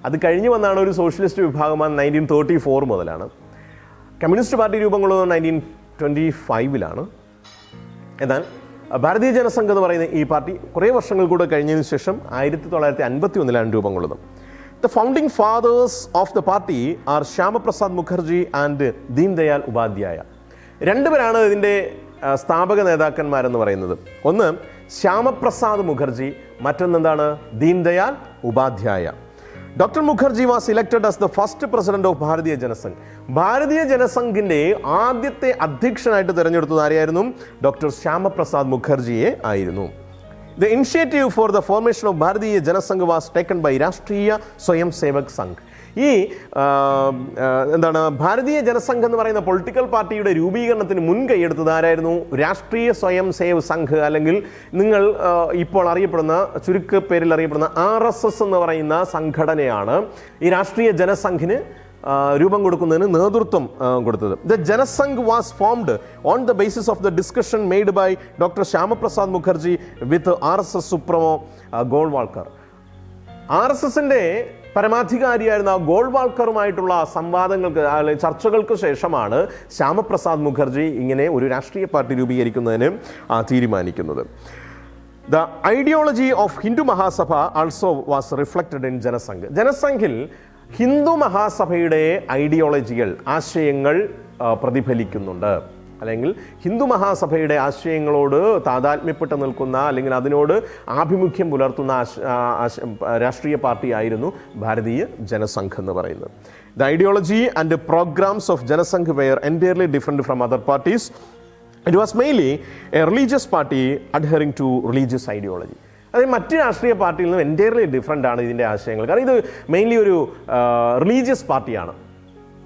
അത് കഴിഞ്ഞ് വന്നാണ് ഒരു സോഷ്യലിസ്റ്റ് വിഭാഗമാണ് 1934 മുതലാണ്. കമ്മ്യൂണിസ്റ്റ് പാർട്ടി രൂപം കൊള്ളുന്നത് 1925. എന്നാൽ ഭാരതീയ ജനസംഘ് എന്ന് പറയുന്ന ഈ പാർട്ടി കുറേ വർഷങ്ങൾ കൂടെ കഴിഞ്ഞതിന് ശേഷം 1951 രൂപം കൊള്ളുന്നത്. The founding fathers of the party are Shyama Prasad Mukherjee and Deen Dayal Upadhyaya. രണ്ടുപേരാണ് ഇതിൻ്റെ സ്ഥാപക നേതാക്കന്മാരെന്ന് പറയുന്നത്. ഒന്ന് ശ്യാമപ്രസാദ് മുഖർജി, മറ്റൊന്നെന്താണ് Deen Dayal Upadhyaya. Doctor Mukherjee was elected as the first president of Bharatiya Jana Sangh. ഭാരതീയ ജനസംഘിന്റെ ആദ്യത്തെ അധ്യക്ഷനായിട്ട് തിരഞ്ഞെടുത്തത് ആരെയായിരുന്നു? ഡോക്ടർ ശ്യാമപ്രസാദ് മുഖർജിയെ ആയിരുന്നു. The initiative for the formation of Bharatiya Janasangh was taken by രാഷ്ട്രീയ സ്വയം സേവക് സംഘ്. ഈ ഭാരതീയ ജനസംഘ് എന്ന് പറയുന്ന പൊളിറ്റിക്കൽ പാർട്ടിയുടെ രൂപീകരണത്തിന് മുൻകൈയെടുത്തത് ആരായിരുന്നു? രാഷ്ട്രീയ സ്വയം സേവ് സംഘ്, അല്ലെങ്കിൽ നിങ്ങൾ ഇപ്പോൾ അറിയപ്പെടുന്ന ചുരുക്കപ്പേരിൽ അറിയപ്പെടുന്ന RSS എന്ന് പറയുന്ന സംഘടനയാണ് ഈ രാഷ്ട്രീയ ജനസംഘിന് രൂപം കൊടുക്കുന്നതിന് നേതൃത്വം കൊടുത്തത്. The Jana Sangh was formed on the basis of the discussion made by doctor Shyama Prasad Mukherjee with RSS supremo Golwalkar. RSSന്റെ പരമാധികാരിയായിരുന്ന ഗോൾവാൾക്കറുമായിട്ടുള്ള സംവാദങ്ങൾക്ക് അല്ലെങ്കിൽ ചർച്ചകൾക്ക് ശേഷമാണ് ശ്യാമപ്രസാദ് മുഖർജി ഇങ്ങനെ ഒരു രാഷ്ട്രീയ പാർട്ടി രൂപീകരിക്കുന്നതിന് തീരുമാനിക്കുന്നത്. The ideology of Hindu Mahasabha also was reflected in Jana Sangh. ജനസംഘിൽ ഹിന്ദു മഹാസഭയുടെ ഐഡിയോളജികൾ, ആശയങ്ങൾ പ്രതിഫലിക്കുന്നുണ്ട്. അല്ലെങ്കിൽ ഹിന്ദു മഹാസഭയുടെ ആശയങ്ങളോട് താതാത്മ്യപ്പെട്ട് നിൽക്കുന്ന അല്ലെങ്കിൽ അതിനോട് ആഭിമുഖ്യം പുലർത്തുന്ന രാഷ്ട്രീയ പാർട്ടിയായിരുന്നു ഭാരതീയ ജനസംഘ് എന്ന് പറയുന്നത്. The ideology and programmes of Jana Sangh were entirely different from other parties. It was mainly a religious party adhering to religious ideology. അതായത് മറ്റ് രാഷ്ട്രീയ പാർട്ടിയിൽ നിന്നും എൻറ്റയർലി ഡിഫറെൻ്റ് ആണ് ഇതിൻ്റെ ആശയങ്ങൾ. കാരണം ഇത് മെയിൻലി ഒരു റിലീജിയസ് പാർട്ടിയാണ്.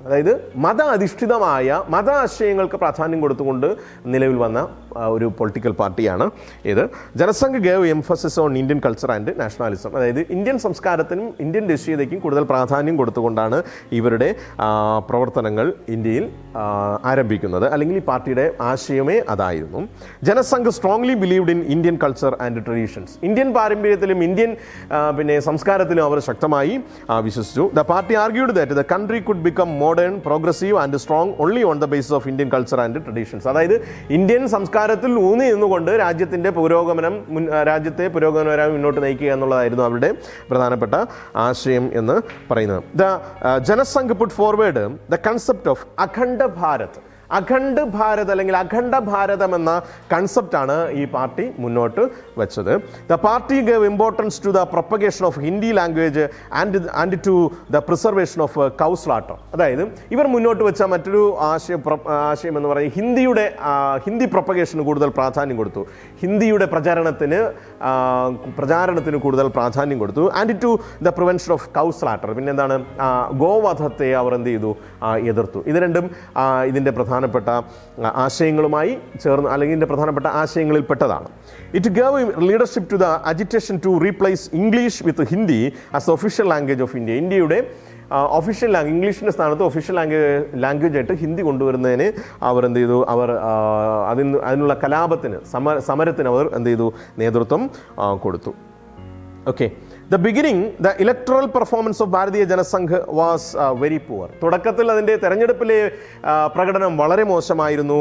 അതായത് മത അധിഷ്ഠിതമായ മത ആശയങ്ങൾക്ക് പ്രാധാന്യം കൊടുത്തുകൊണ്ട് നിലവിൽ വന്ന ഒരു പൊളിറ്റിക്കൽ പാർട്ടിയാണ് ഇത്. Jana Sangh gave emphasis on Indian culture and nationalism. അതായത് ഇന്ത്യൻ സംസ്കാരത്തിനും ഇന്ത്യൻ ദേശീയതയ്ക്കും കൂടുതൽ പ്രാധാന്യം കൊടുത്തുകൊണ്ടാണ് ഇവരുടെ പ്രവർത്തനങ്ങൾ ഇന്ത്യയിൽ ആരംഭിക്കുന്നത്. അല്ലെങ്കിൽ ഈ പാർട്ടിയുടെ ആശയമേ അതായിരുന്നു. Jana Sangh strongly believed in Indian culture and traditions. Indian പാരമ്പര്യത്തിലും ഇന്ത്യൻ സംസ്കാരത്തിലും അവർ ശക്തമായി വിശ്വസിച്ചു. The party argued that the country could become modern, progressive and strong only on the basis of Indian culture and traditions. അതായത് ഇന്ത്യൻ സംസ്കാരത്തിൽ ഊന്നി നിന്നുകൊണ്ട് രാജ്യത്തെ പുരോഗമനപരമായി മുന്നോട്ട് നയിക്കുക എന്നുള്ളതായിരുന്നു അവരുടെ പ്രധാനപ്പെട്ട ആശയം എന്ന് പറയുന്നത്. The Jana Sangh put forward the concept of Akhand Bharat. Akhand Bharat അല്ലെങ്കിൽ അഖണ്ഡ ഭാരതം എന്ന കൺസെപ്റ്റാണ് ഈ പാർട്ടി മുന്നോട്ട് വെച്ചത്. The party gave importance to the propagation of Hindi language and to the preservation of cow slaughter. അതായത് ഇവർ മുന്നോട്ട് വെച്ച മറ്റൊരു ആശയം എന്ന് പറയുന്നത് ഹിന്ദി പ്രൊപ്പഗേഷന് കൂടുതൽ പ്രാധാന്യം കൊടുത്തു. ഹിന്ദിയുടെ പ്രചാരണത്തിന് കൂടുതൽ പ്രാധാന്യം കൊടുത്തു. And to the prevention of cow slaughter. പിന്നെ എന്താണ്, ഗോവധത്തെ അവർ എന്ത് ചെയ്തു, എതിർത്തു. ഇത് രണ്ടും ഇതിൻ്റെ പ്രധാനപ്പെട്ട ആശയങ്ങളുമായി ചേർന്ന് അല്ലെങ്കിൽ ഇതിൻ്റെ പ്രധാനപ്പെട്ട ആശയങ്ങളിൽ പെട്ടതാണ്. It gave leadership to the agitation to replace English with Hindi as the official language of India. ഇന്ത്യയുടെ ഒഫീഷ്യൽ ഇംഗ്ലീഷിൻ്റെ സ്ഥാനത്ത് ഒഫീഷ്യൽ ലാംഗ്വേജ് ആയിട്ട് ഹിന്ദി കൊണ്ടുവരുന്നതിന് അവർ എന്ത് ചെയ്തു, അവർ അതിനുള്ള കലാപത്തിന് സമരത്തിന് അവർ എന്ത് ചെയ്തു, നേതൃത്വം കൊടുത്തു. Okay, the electoral performance of Bharatiya Janasangh was very poor. തുടക്കത്തിൽ അതിൻ്റെ തെരഞ്ഞെടുപ്പിലെ പ്രകടനം വളരെ മോശമായിരുന്നു.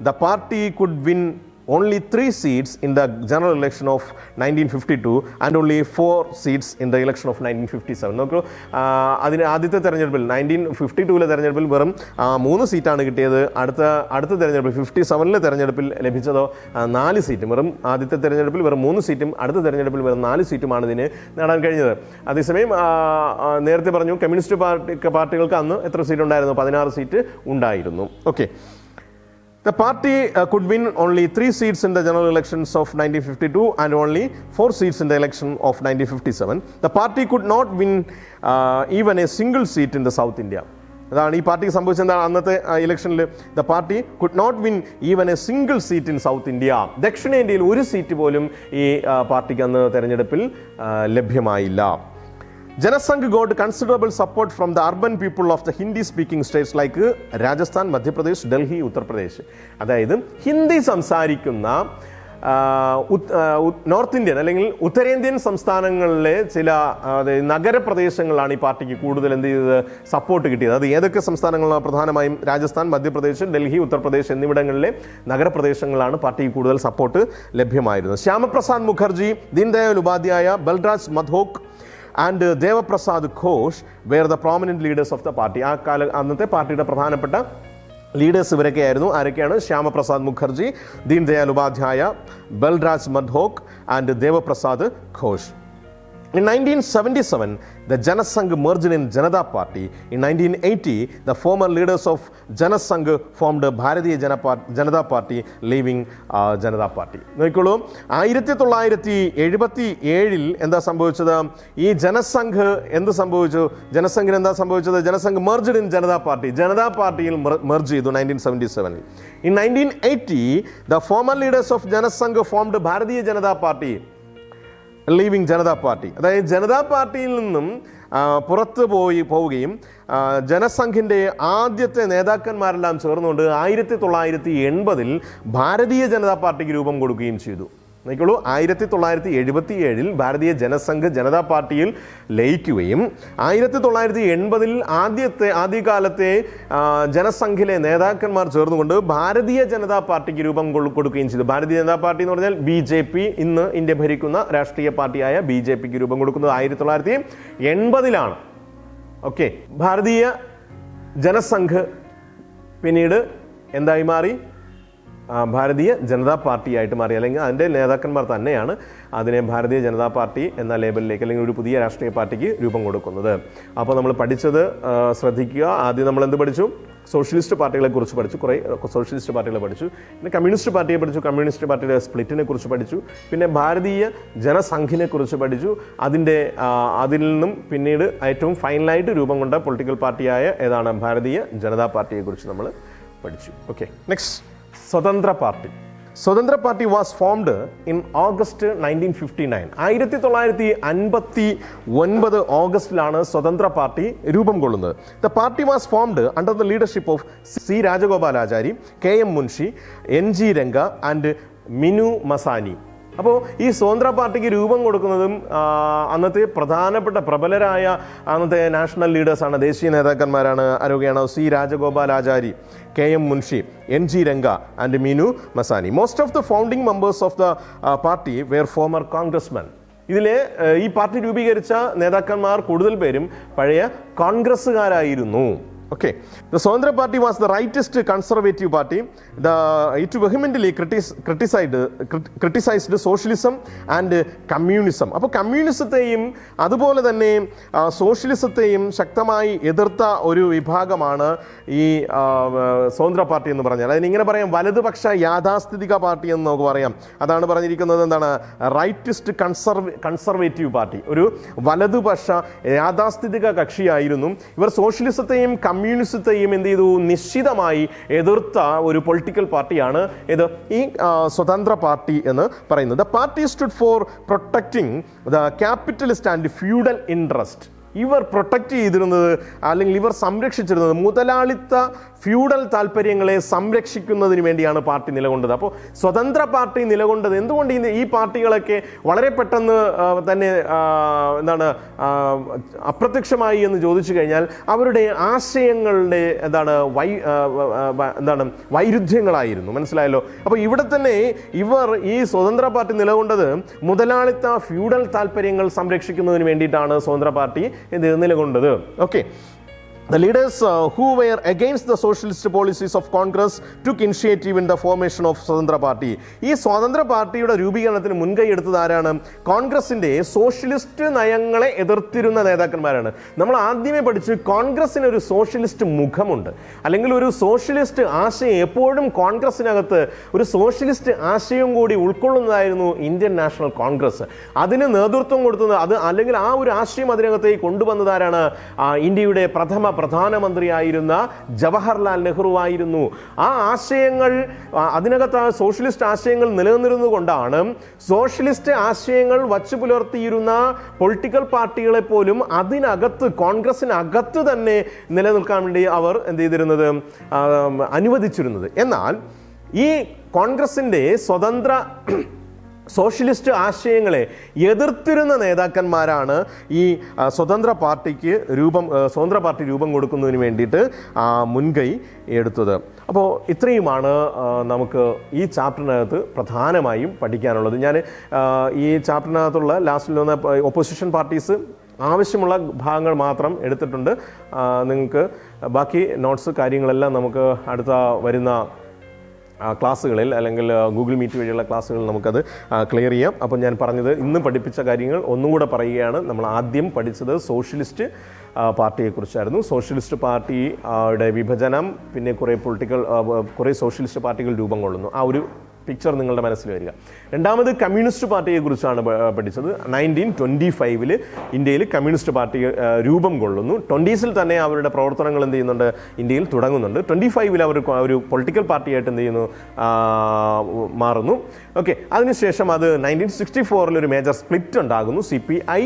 The party could win only 3 seats in the general election of 1952 and only 4 seats in the election of 1957. നോക്കൂ, അതിന് ആദ്യത്തെ തെരഞ്ഞെടുപ്പിൽ 1952 തെരഞ്ഞെടുപ്പിൽ വെറും 3 സീറ്റാണ് കിട്ടിയത്. അടുത്ത തെരഞ്ഞെടുപ്പിൽ 57 തെരഞ്ഞെടുപ്പിൽ ലഭിച്ചതോ 4 സീറ്റും. വെറും ആദ്യത്തെ തെരഞ്ഞെടുപ്പിൽ വെറും 3 സീറ്റും അടുത്ത തെരഞ്ഞെടുപ്പിൽ വെറും 4 സീറ്റുമാണ് ഇതിന് നേടാൻ കഴിഞ്ഞത്. അതേസമയം നേരത്തെ പറഞ്ഞു കമ്മ്യൂണിസ്റ്റ് പാർട്ടികൾക്ക് അന്ന് എത്ര സീറ്റ് ഉണ്ടായിരുന്നു? 16 സീറ്റ് ഉണ്ടായിരുന്നു. Okay. The party could win only 3 seats in the general elections of 1952 and only 4 seats in the election of 1957. The party could not win even a single seat in the South India. അതാണ് ഈ പാർട്ടിക്ക് സംഭവിച്ചത്. എന്താണ് അന്നത്തെ ഇലക്ഷനിൽ? The party could not win even a single seat in South India. ദക്ഷിണേന്ത്യയിൽ ഒരു seat പോലും ഈ പാർട്ടിക്ക് അന്ന് തെരഞ്ഞെടുപ്പിൽ ലഭ്യമായില്ല. Janasangh got considerable support from the urban people of the Hindi-speaking states like Rajasthan, Madhya Pradesh, Delhi, Uttar Pradesh. അതായത് ഹിന്ദി സംസാരിക്കുന്ന north Indian അല്ലെങ്കിൽ ഉത്തരേന്ത്യൻ സംസ്ഥാനങ്ങളിലെ ചില നഗരപ്രദേശങ്ങളാണ് ഈ പാർട്ടിക്ക് കൂടുതൽ എന്ത് ചെയ്തത്? സപ്പോർട്ട് കിട്ടിയത്. അത് ഏതൊക്കെ സംസ്ഥാനങ്ങളാണ്? പ്രധാനമായും രാജസ്ഥാൻ, മധ്യപ്രദേശ്, ഡൽഹി, ഉത്തർപ്രദേശ് എന്നിവിടങ്ങളിലെ നഗരപ്രദേശങ്ങളാണ് പാർട്ടിക്ക് കൂടുതൽ സപ്പോർട്ട് ലഭ്യമായിരുന്നത്. Shyama Prasad Mukherjee, Deendayal Upadhyaya, Balraj Madhok and Deva Prasad Ghosh were the prominent leaders of the party. ആ അന്നത്തെ പാർട്ടിയുടെ പ്രധാനപ്പെട്ട ലീഡേഴ്സ് ഇവരൊക്കെ ആയിരുന്നു. ആരൊക്കെയാണ്? Shyama Prasad Mukherjee, Deendayal Upadhyaya, Balraj Madhok and Devaprasad Ghosh. In 1977, the Janasangh merged in Janata Party. In 1980, the former leaders of Janasangh formed Bharatiya Janata Party, leaving Janata Party. നോക്കിക്കോളൂ, 1977 എന്താ സംഭവിച്ചത്? ഈ ജനസംഘ് എന്ത് സംഭവിച്ചു? ജനസംഘിന് എന്താ സംഭവിച്ചത്? Jana Sangh merged in Janata Party. Janata പാർട്ടിയിൽ മെർജ് ചെയ്തു 1977. In 1980, the former leaders of Janasangh formed Bharatiya Janata Party, leaving Janata party. അതായത് ജനതാ പാർട്ടിയിൽ നിന്നും പുറത്തു പോവുകയും ജനസംഘിൻ്റെ ആദ്യത്തെ നേതാക്കന്മാരെല്ലാം ചേർന്നുകൊണ്ട് 1980 ഭാരതീയ ജനതാ പാർട്ടിക്ക് രൂപം കൊടുക്കുകയും ചെയ്തു. നോക്കിക്കോളൂ, 1977 ഭാരതീയ ജനസംഘ് ജനതാ പാർട്ടിയിൽ ലയിക്കുകയും 1980 ആദ്യകാലത്തെ ജനസംഘിലെ നേതാക്കന്മാർ ചേർന്നുകൊണ്ട് ഭാരതീയ ജനതാ പാർട്ടിക്ക് രൂപം കൊടുക്കുകയും ചെയ്തു. ഭാരതീയ ജനതാ പാർട്ടി എന്ന് പറഞ്ഞാൽ BJP, ഇന്ന് ഇന്ത്യ ഭരിക്കുന്ന രാഷ്ട്രീയ പാർട്ടിയായ BJPക്ക് രൂപം കൊടുക്കുന്നത് 1980 ഓക്കെ. ഭാരതീയ ജനസംഘ് പിന്നീട് എന്തായി മാറി? ഭാരതീയ ജനതാ പാർട്ടിയായിട്ട് മാറി. അല്ലെങ്കിൽ അതിൻ്റെ നേതാക്കന്മാർ തന്നെയാണ് അതിനെ ഭാരതീയ ജനതാ പാർട്ടി എന്ന ലേബലിലേക്ക് അല്ലെങ്കിൽ ഒരു പുതിയ രാഷ്ട്രീയ പാർട്ടിക്ക് രൂപം കൊടുക്കുന്നത്. അപ്പോൾ നമ്മൾ പഠിച്ചത് ശ്രദ്ധിക്കുക. ആദ്യം നമ്മൾ എന്ത് പഠിച്ചു? സോഷ്യലിസ്റ്റ് പാർട്ടികളെ കുറിച്ച് പഠിച്ചു. കുറേ സോഷ്യലിസ്റ്റ് പാർട്ടികളെ പഠിച്ചു. പിന്നെ കമ്മ്യൂണിസ്റ്റ് പാർട്ടിയെ പഠിച്ചു. കമ്മ്യൂണിസ്റ്റ് പാർട്ടിയുടെ സ്പ്ലിറ്റിനെ കുറിച്ച് പഠിച്ചു. പിന്നെ ഭാരതീയ ജനസംഘിനെ കുറിച്ച് പഠിച്ചു. അതിൽ നിന്നും പിന്നീട് ഏറ്റവും ഫൈനലായിട്ട് രൂപം കൊണ്ട പൊളിറ്റിക്കൽ പാർട്ടിയായ ഏതാണ്? ഭാരതീയ ജനതാ പാർട്ടിയെക്കുറിച്ച് നമ്മൾ പഠിച്ചു. Okay, next Swatantra party. Swatantra party was formed in August 1959. 1959 ഓഗസ്റ്റിലാണ് സ്വതന്ത്ര പാർട്ടി രൂപം കൊള്ളുന്നത്. The party was formed under the leadership of C. Rajagopalachari, KM Munshi, NG Ranga and Minoo Masani. അപ്പോൾ ഈ സ്വതന്ത്ര പാർട്ടിക്ക് രൂപം കൊടുക്കുന്നതും അന്നത്തെ പ്രധാനപ്പെട്ട പ്രബലരായ അന്നത്തെ നാഷണൽ ലീഡേഴ്സാണ്, ദേശീയ നേതാക്കന്മാരാണ്. ആരോഗ്യമാണ്? C. Rajagopalachari, KM Munshi, NG Ranga and Minoo Masani. Most of the founding members of the party were former Congressmen. ഇതിലെ ഈ പാർട്ടി രൂപീകരിച്ച നേതാക്കന്മാർ കൂടുതൽ പേരും പഴയ കോൺഗ്രസ്സുകാരായിരുന്നു. Okay, the Swathantra Party was the rightist conservative party. It vehemently criticized socialism and communism. അപ്പോൾ കമ്മ്യൂണിസത്തെയും അതുപോലെ തന്നെ സോഷ്യലിസത്തെയും ശക്തമായി എതിർത്ത ഒരു വിഭാഗമാണ് ഈ സ്വതന്ത്ര പാർട്ടി എന്ന് പറഞ്ഞാൽ. അതിനിങ്ങനെ പറയാം, വലതുപക്ഷ യാഥാസ്ഥിതിക പാർട്ടി എന്ന് നമുക്ക് പറയാം. അതാണ് പറഞ്ഞിരിക്കുന്നത്. എന്താണ്? റൈറ്റിസ്റ്റ് കൺസർവേറ്റീവ് പാർട്ടി, ഒരു വലതുപക്ഷ യാഥാസ്ഥിതിക കക്ഷിയായിരുന്നു. ഇവർ സോഷ്യലിസത്തെയും കമ്മ്യൂണിസത്തെയും എന്ത് ചെയ്തു? നിശ്ചിതമായി എതിർത്ത ഒരു പൊളിറ്റിക്കൽ പാർട്ടിയാണ് ഇത് ഈ സ്വതന്ത്ര പാർട്ടി എന്ന് പറയുന്നത്. The party stood four protecting the capitalist and feudal interest. ഇവർ പ്രൊട്ടക്റ്റ് ചെയ്തിരുന്നത് അല്ലെങ്കിൽ ഇവർ സംരക്ഷിച്ചിരുന്നത് മുതലാളിത്ത ഫ്യൂഡൽ താല്പര്യങ്ങളെ സംരക്ഷിക്കുന്നതിന് വേണ്ടിയാണ് പാർട്ടി നിലകൊണ്ടത്. അപ്പോൾ സ്വതന്ത്ര പാർട്ടി നിലകൊണ്ടത് എന്തുകൊണ്ട് ഈ പാർട്ടികളൊക്കെ വളരെ പെട്ടെന്ന് തന്നെ അപ്രത്യക്ഷമായി എന്ന് ചോദിച്ചു കഴിഞ്ഞാൽ അവരുടെ ആശയങ്ങളുടെ വൈരുദ്ധ്യങ്ങളായിരുന്നു. മനസ്സിലായല്ലോ? അപ്പോൾ ഇവിടെ തന്നെ ഇവർ ഈ സ്വതന്ത്ര പാർട്ടി നിലകൊണ്ടത് മുതലാളിത്ത ഫ്യൂഡൽ താല്പര്യങ്ങൾ സംരക്ഷിക്കുന്നതിന് വേണ്ടിയിട്ടാണ് സ്വതന്ത്ര പാർട്ടി നിലകൊണ്ടത്. Okay. The leaders who were against the socialist policies of Congress took initiative in the formation of സ്വതന്ത്ര പാർട്ടി. ഈ സ്വതന്ത്ര പാർട്ടിയുടെ രൂപീകരണത്തിന് മുൻകൈ എടുത്തത് ആരാണ്? കോൺഗ്രസിന്റെ സോഷ്യലിസ്റ്റ് നയങ്ങളെ എതിർത്തിരുന്ന നേതാക്കന്മാരാണ്. നമ്മൾ ആദ്യമേ പഠിച്ചു കോൺഗ്രസിന് ഒരു സോഷ്യലിസ്റ്റ് മുഖമുണ്ട്, അല്ലെങ്കിൽ ഒരു സോഷ്യലിസ്റ്റ് ആശയം എപ്പോഴും കോൺഗ്രസിനകത്ത് ഒരു സോഷ്യലിസ്റ്റ് ആശയം കൂടി ഉൾക്കൊള്ളുന്നതായിരുന്നു ഇന്ത്യൻ നാഷണൽ കോൺഗ്രസ്. അതിന് നേതൃത്വം കൊടുത്തത് അല്ലെങ്കിൽ ആ ഒരു ആശയം അതിനകത്തേക്ക് കൊണ്ടുവന്നതാരാണ്? ഇന്ത്യയുടെ പ്രധാനമന്ത്രിയായിരുന്ന ജവഹർലാൽ നെഹ്റു ആയിരുന്നു. ആ ആശയങ്ങൾ അതിനകത്ത് സോഷ്യലിസ്റ്റ് ആശയങ്ങൾ നിലനിന്നിരുന്നത് കൊണ്ടാണ് സോഷ്യലിസ്റ്റ് ആശയങ്ങൾ വച്ചു പുലർത്തിയിരുന്ന പൊളിറ്റിക്കൽ പാർട്ടികളെ പോലും അതിനകത്ത് കോൺഗ്രസിനകത്ത് തന്നെ നിലനിൽക്കാൻ വേണ്ടി അവർ എന്ത് ചെയ്തിരുന്നത്? അനുവദിച്ചിരുന്നത്. എന്നാൽ ഈ കോൺഗ്രസിന്റെ സ്വതന്ത്ര സോഷ്യലിസ്റ്റ് ആശയങ്ങളെ എതിർത്തിരുന്ന നേതാക്കന്മാരാണ് ഈ സ്വതന്ത്ര പാർട്ടി രൂപം കൊടുക്കുന്നതിന് വേണ്ടിയിട്ട് മുൻകൈ എടുത്തത്. അപ്പോൾ ഇത്രയുമാണ് നമുക്ക് ഈ ചാപ്റ്ററിനകത്ത് പ്രധാനമായും പഠിക്കാനുള്ളത്. ഞാൻ ഈ ചാപ്റ്ററിനകത്തുള്ള ലാസ്റ്റിൽ വന്ന ഒപ്പോസിഷൻ പാർട്ടീസ് ആവശ്യമുള്ള ഭാഗങ്ങൾ മാത്രം എടുത്തിട്ടുണ്ട്. നിങ്ങൾക്ക് ബാക്കി നോട്ട്സ് കാര്യങ്ങളെല്ലാം നമുക്ക് അടുത്ത വരുന്ന ക്ലാസ്സുകളിൽ അല്ലെങ്കിൽ ഗൂഗിൾ മീറ്റ് വഴിയുള്ള ക്ലാസ്സുകളിൽ നമുക്കത് ക്ലിയർ ചെയ്യാം. അപ്പോൾ ഞാൻ പറഞ്ഞത് ഇന്ന് പഠിപ്പിച്ച കാര്യങ്ങൾ ഒന്നും കൂടെ പറയുകയാണ്. നമ്മൾ ആദ്യം പഠിച്ചത് സോഷ്യലിസ്റ്റ് പാർട്ടിയെക്കുറിച്ചായിരുന്നു. സോഷ്യലിസ്റ്റ് പാർട്ടിയുടെ വിഭജനം, പിന്നെ കുറേ സോഷ്യലിസ്റ്റ് പാർട്ടികൾ രൂപം കൊള്ളുന്നു, ആ ഒരു പിക്ചർ നിങ്ങളുടെ മനസ്സിൽ വരിക. രണ്ടാമത് കമ്മ്യൂണിസ്റ്റ് പാർട്ടിയെ കുറിച്ചാണ് പഠിച്ചത്. 1925 ഇന്ത്യയിൽ കമ്മ്യൂണിസ്റ്റ് പാർട്ടി രൂപം കൊള്ളുന്നു. 20s തന്നെ അവരുടെ പ്രവർത്തനങ്ങൾ എന്ത് ചെയ്യുന്നുണ്ട്? ഇന്ത്യയിൽ തുടങ്ങുന്നുണ്ട്. 25 അവർ ഒരു പൊളിറ്റിക്കൽ പാർട്ടിയായിട്ട് എന്ത് ചെയ്യുന്നു? മാറുന്നു. ഓക്കെ. അതിനുശേഷം അത് 1964 ഒരു മേജർ സ്പ്ലിറ്റ് ഉണ്ടാകുന്നു. CPI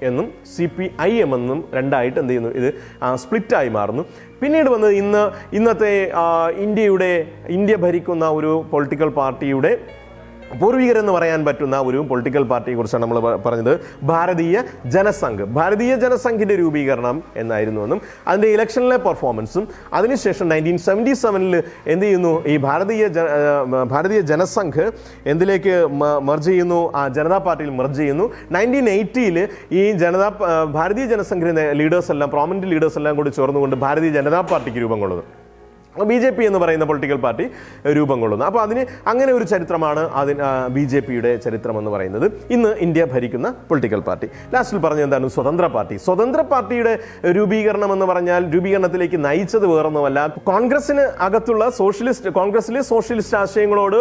എന്നും CPIM എന്നും രണ്ടായിട്ട് എന്ത് ചെയ്യുന്നു? ഇത് സ്പ്ലിറ്റായി മാറുന്നു. പിന്നീട് വന്നത് ഇന്നത്തെ ഇന്ത്യ ഭരിക്കുന്ന ഒരു പൊളിറ്റിക്കൽ പാർട്ടിയുടെ പൂർവികരെന്ന് പറയാൻ പറ്റുന്ന ഒരു പൊളിറ്റിക്കൽ പാർട്ടിയെ കുറിച്ചാണ് നമ്മൾ പറഞ്ഞത്. ഭാരതീയ ജനസംഘിന്റെ രൂപീകരണം എന്നായിരുന്നു എന്നും അതിൻ്റെ ഇലക്ഷനിലെ പെർഫോമൻസും അതിനുശേഷം 1977 എന്ത് ചെയ്യുന്നു? ഈ ഭാരതീയ ജനസംഘ് എന്തിലേക്ക് മെർജ് ചെയ്യുന്നു? ആ ജനതാ പാർട്ടിയിൽ മെർജ് ചെയ്യുന്നു. 1980 ഈ ഭാരതീയ ജനസംഘിന്റെ പ്രോമിനന്റ് ലീഡേഴ്സ് എല്ലാം കൂടി ചേർന്നുകൊണ്ട് ഭാരതീയ ജനതാ പാർട്ടിക്ക് രൂപം കൊള്ളുന്നത്. BJP എന്ന് പറയുന്ന പൊളിറ്റിക്കൽ പാർട്ടി രൂപം കൊള്ളുന്നു. അപ്പോൾ അങ്ങനെ ഒരു ചരിത്രമാണ് BJPയുടെ ചരിത്രം എന്ന് പറയുന്നത്. ഇന്ന് ഇന്ത്യ ഭരിക്കുന്ന പൊളിറ്റിക്കൽ പാർട്ടി. ലാസ്റ്റിൽ പറഞ്ഞ എന്താണ്? സ്വതന്ത്ര പാർട്ടിയുടെ രൂപീകരണം എന്ന് പറഞ്ഞാൽ രൂപീകരണത്തിലേക്ക് നയിച്ചത് വേറൊന്നുമല്ല, കോൺഗ്രസിന് അകത്തുള്ള കോൺഗ്രസിലെ സോഷ്യലിസ്റ്റ് ആശയങ്ങളോട്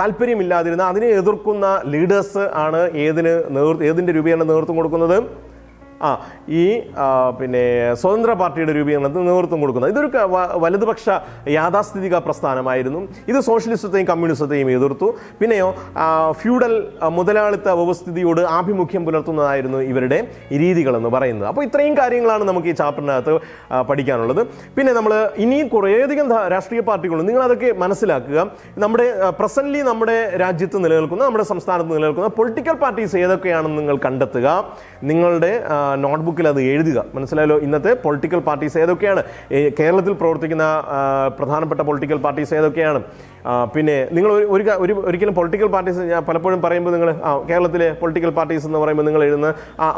താല്പര്യമില്ലാതിരുന്ന അതിനെ എതിർക്കുന്ന ലീഡേഴ്സ് ആണ് ഏതിൻ്റെ രൂപീകരണം നേതൃത്വം കൊടുക്കുന്നത്? പിന്നെ സ്വതന്ത്ര പാർട്ടിയുടെ രൂപീകരണത്തിന് നേതൃത്വം കൊടുക്കുന്നത്. ഇതൊരു വലതുപക്ഷ യാഥാസ്ഥിതിക പ്രസ്ഥാനമായിരുന്നു. ഇത് സോഷ്യലിസത്തെയും കമ്മ്യൂണിസത്തെയും എതിർത്തു. പിന്നെയോ ഫ്യൂഡൽ മുതലാളിത്ത വ്യവസ്ഥിതിയോട് ആഭിമുഖ്യം പുലർത്തുന്നതായിരുന്നു ഇവരുടെ രീതികളെന്ന് പറയുന്നത്. അപ്പോൾ ഇത്രയും കാര്യങ്ങളാണ് നമുക്ക് ഈ ചാപ്റ്ററിനകത്ത് പഠിക്കാനുള്ളത്. പിന്നെ നമ്മൾ ഇനിയും കുറേയധികം രാഷ്ട്രീയ പാർട്ടികളുണ്ട്. നിങ്ങളതൊക്കെ മനസ്സിലാക്കുക. പ്രസന്റ്ലി നമ്മുടെ രാജ്യത്ത് നിലനിൽക്കുന്ന, നമ്മുടെ സംസ്ഥാനത്ത് നിലനിൽക്കുന്ന പൊളിറ്റിക്കൽ പാർട്ടീസ് ഏതൊക്കെയാണെന്ന് നിങ്ങൾ കണ്ടെത്തുക. നിങ്ങളുടെ നോട്ട്ബുക്കിൽ അത് എഴുതുക. മനസ്സിലായല്ലോ? ഇന്നത്തെ പൊളിറ്റിക്കൽ പാർട്ടീസ് ഏതൊക്കെയാണ്, കേരളത്തിൽ പ്രവർത്തിക്കുന്ന പ്രധാനപ്പെട്ട പൊളിറ്റിക്കൽ പാർട്ടീസ് ഏതൊക്കെയാണ്. പിന്നെ നിങ്ങൾ ഒരിക്കലും പൊളിറ്റിക്കൽ പാർട്ടീസ് ഞാൻ പലപ്പോഴും പറയുമ്പോൾ നിങ്ങൾ കേരളത്തിലെ പൊളിറ്റിക്കൽ പാർട്ടീസ് എന്ന് പറയുമ്പോൾ നിങ്ങൾ എഴുതുന്ന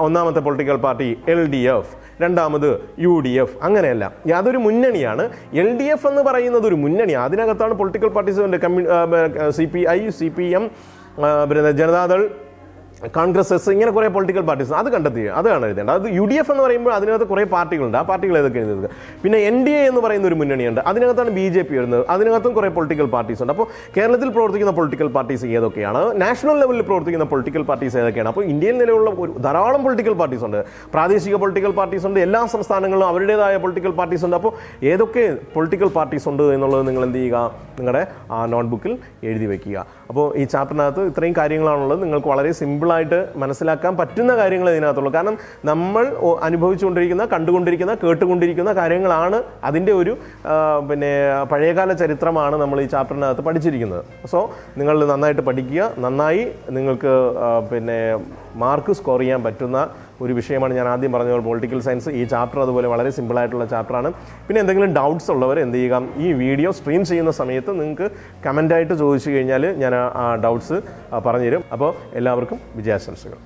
ഒന്നാമത്തെ പൊളിറ്റിക്കൽ പാർട്ടി LDF, രണ്ടാമത് UDF, അങ്ങനെയല്ല. അതൊരു മുന്നണിയാണ്. LDF എന്ന് പറയുന്നത് ഒരു മുന്നണിയാണ്. അതിനകത്താണ് political parties CPI, CPM, Janata Dal, Congress, ഇങ്ങനെ കുറേ പൊളിറ്റിക്കൽ പാർട്ടീസ് അത് കണ്ടെത്തുക. അതാണ് എഴുതേണ്ടത്. അത് UDF എന്ന് പറയുമ്പോൾ അതിനകത്ത് കുറേ പാർട്ടികളുണ്ട്. ആ പാർട്ടികൾ ഏതൊക്കെ എഴുതുക. പിന്നെ NDA എന്ന് പറയുന്ന ഒരു മുന്നണിയുണ്ട്. അതിനകത്താണ് BJP വരുന്നത്. അതിനകത്തും കുറേ പൊളിറ്റിക്കൽ പാർട്ടീസ് ഉണ്ട്. അപ്പോൾ കേരളത്തിൽ പ്രവർത്തിക്കുന്ന പൊളിറ്റിക്കൽ പാർട്ടീസ് ഏതൊക്കെയാണ്, നാഷണൽ ലെവലിൽ പ്രവർത്തിക്കുന്ന പൊളിറ്റിക്കൽ പാർട്ടീസ് ഏതൊക്കെയാണ്. അപ്പോൾ ഇന്ത്യയിൽ നിലവിലുള്ള ധാരാളം പൊളിറ്റിക്കൽ പാർട്ടീസ് ഉണ്ട്. പ്രാദേശിക പൊളിറ്റിക്കൽ പാർട്ടീസ് ഉണ്ട്. എല്ലാ സംസ്ഥാനങ്ങളിലും അവരുടേതായ പൊളിറ്റിക്കൽ പാർട്ടീസ് ഉണ്ട്. അപ്പോൾ ഏതൊക്കെ പൊളിറ്റിക്കൽ പാർട്ടീസ് ഉണ്ട് എന്നുള്ളത് നിങ്ങൾ എന്ത് ചെയ്യുക? നിങ്ങളുടെ നോട്ട്ബുക്കിൽ എഴുതി വയ്ക്കുക. അപ്പോൾ ഈ ചാപ്റ്ററിനകത്ത് ഇത്രയും കാര്യങ്ങളാണുള്ളത്. നിങ്ങൾക്ക് വളരെ സിമ്പിളായിട്ട് മനസ്സിലാക്കാൻ പറ്റുന്ന കാര്യങ്ങൾ ഇതിനകത്തുള്ളൂ. കാരണം നമ്മൾ അനുഭവിച്ചുകൊണ്ടിരിക്കുന്ന, കണ്ടുകൊണ്ടിരിക്കുന്ന, കേട്ടുകൊണ്ടിരിക്കുന്ന കാര്യങ്ങളാണ് അതിൻ്റെ ഒരു പഴയകാല ചരിത്രമാണ് നമ്മൾ ഈ ചാപ്റ്ററിനകത്ത് പഠിച്ചിരിക്കുന്നത്. സോ നിങ്ങൾ നന്നായിട്ട് പഠിക്കുക. നന്നായി നിങ്ങൾക്ക് മാർക്ക് സ്കോർ ചെയ്യാൻ പറ്റുന്ന ഒരു വിഷയമാണ് ഞാൻ ആദ്യം പറഞ്ഞ പൊളിറ്റിക്കൽ സയൻസ്. ഈ ചാപ്റ്റർ അതുപോലെ വളരെ സിമ്പിളായിട്ടുള്ള ചാപ്റ്ററാണ്. പിന്നെ എന്തെങ്കിലും ഡൗട്ട്സ് ഉള്ളവർ എന്ത് ചെയ്യുക, ഈ വീഡിയോ സ്ട്രീം ചെയ്യുന്ന സമയത്ത് നിങ്ങൾക്ക് കമൻ്റായിട്ട് ചോദിച്ചു കഴിഞ്ഞാൽ ഞാൻ ആ ഡൗട്ട്സ് പറഞ്ഞുതരും. അപ്പോൾ എല്ലാവർക്കും വിജയാശംസകൾ.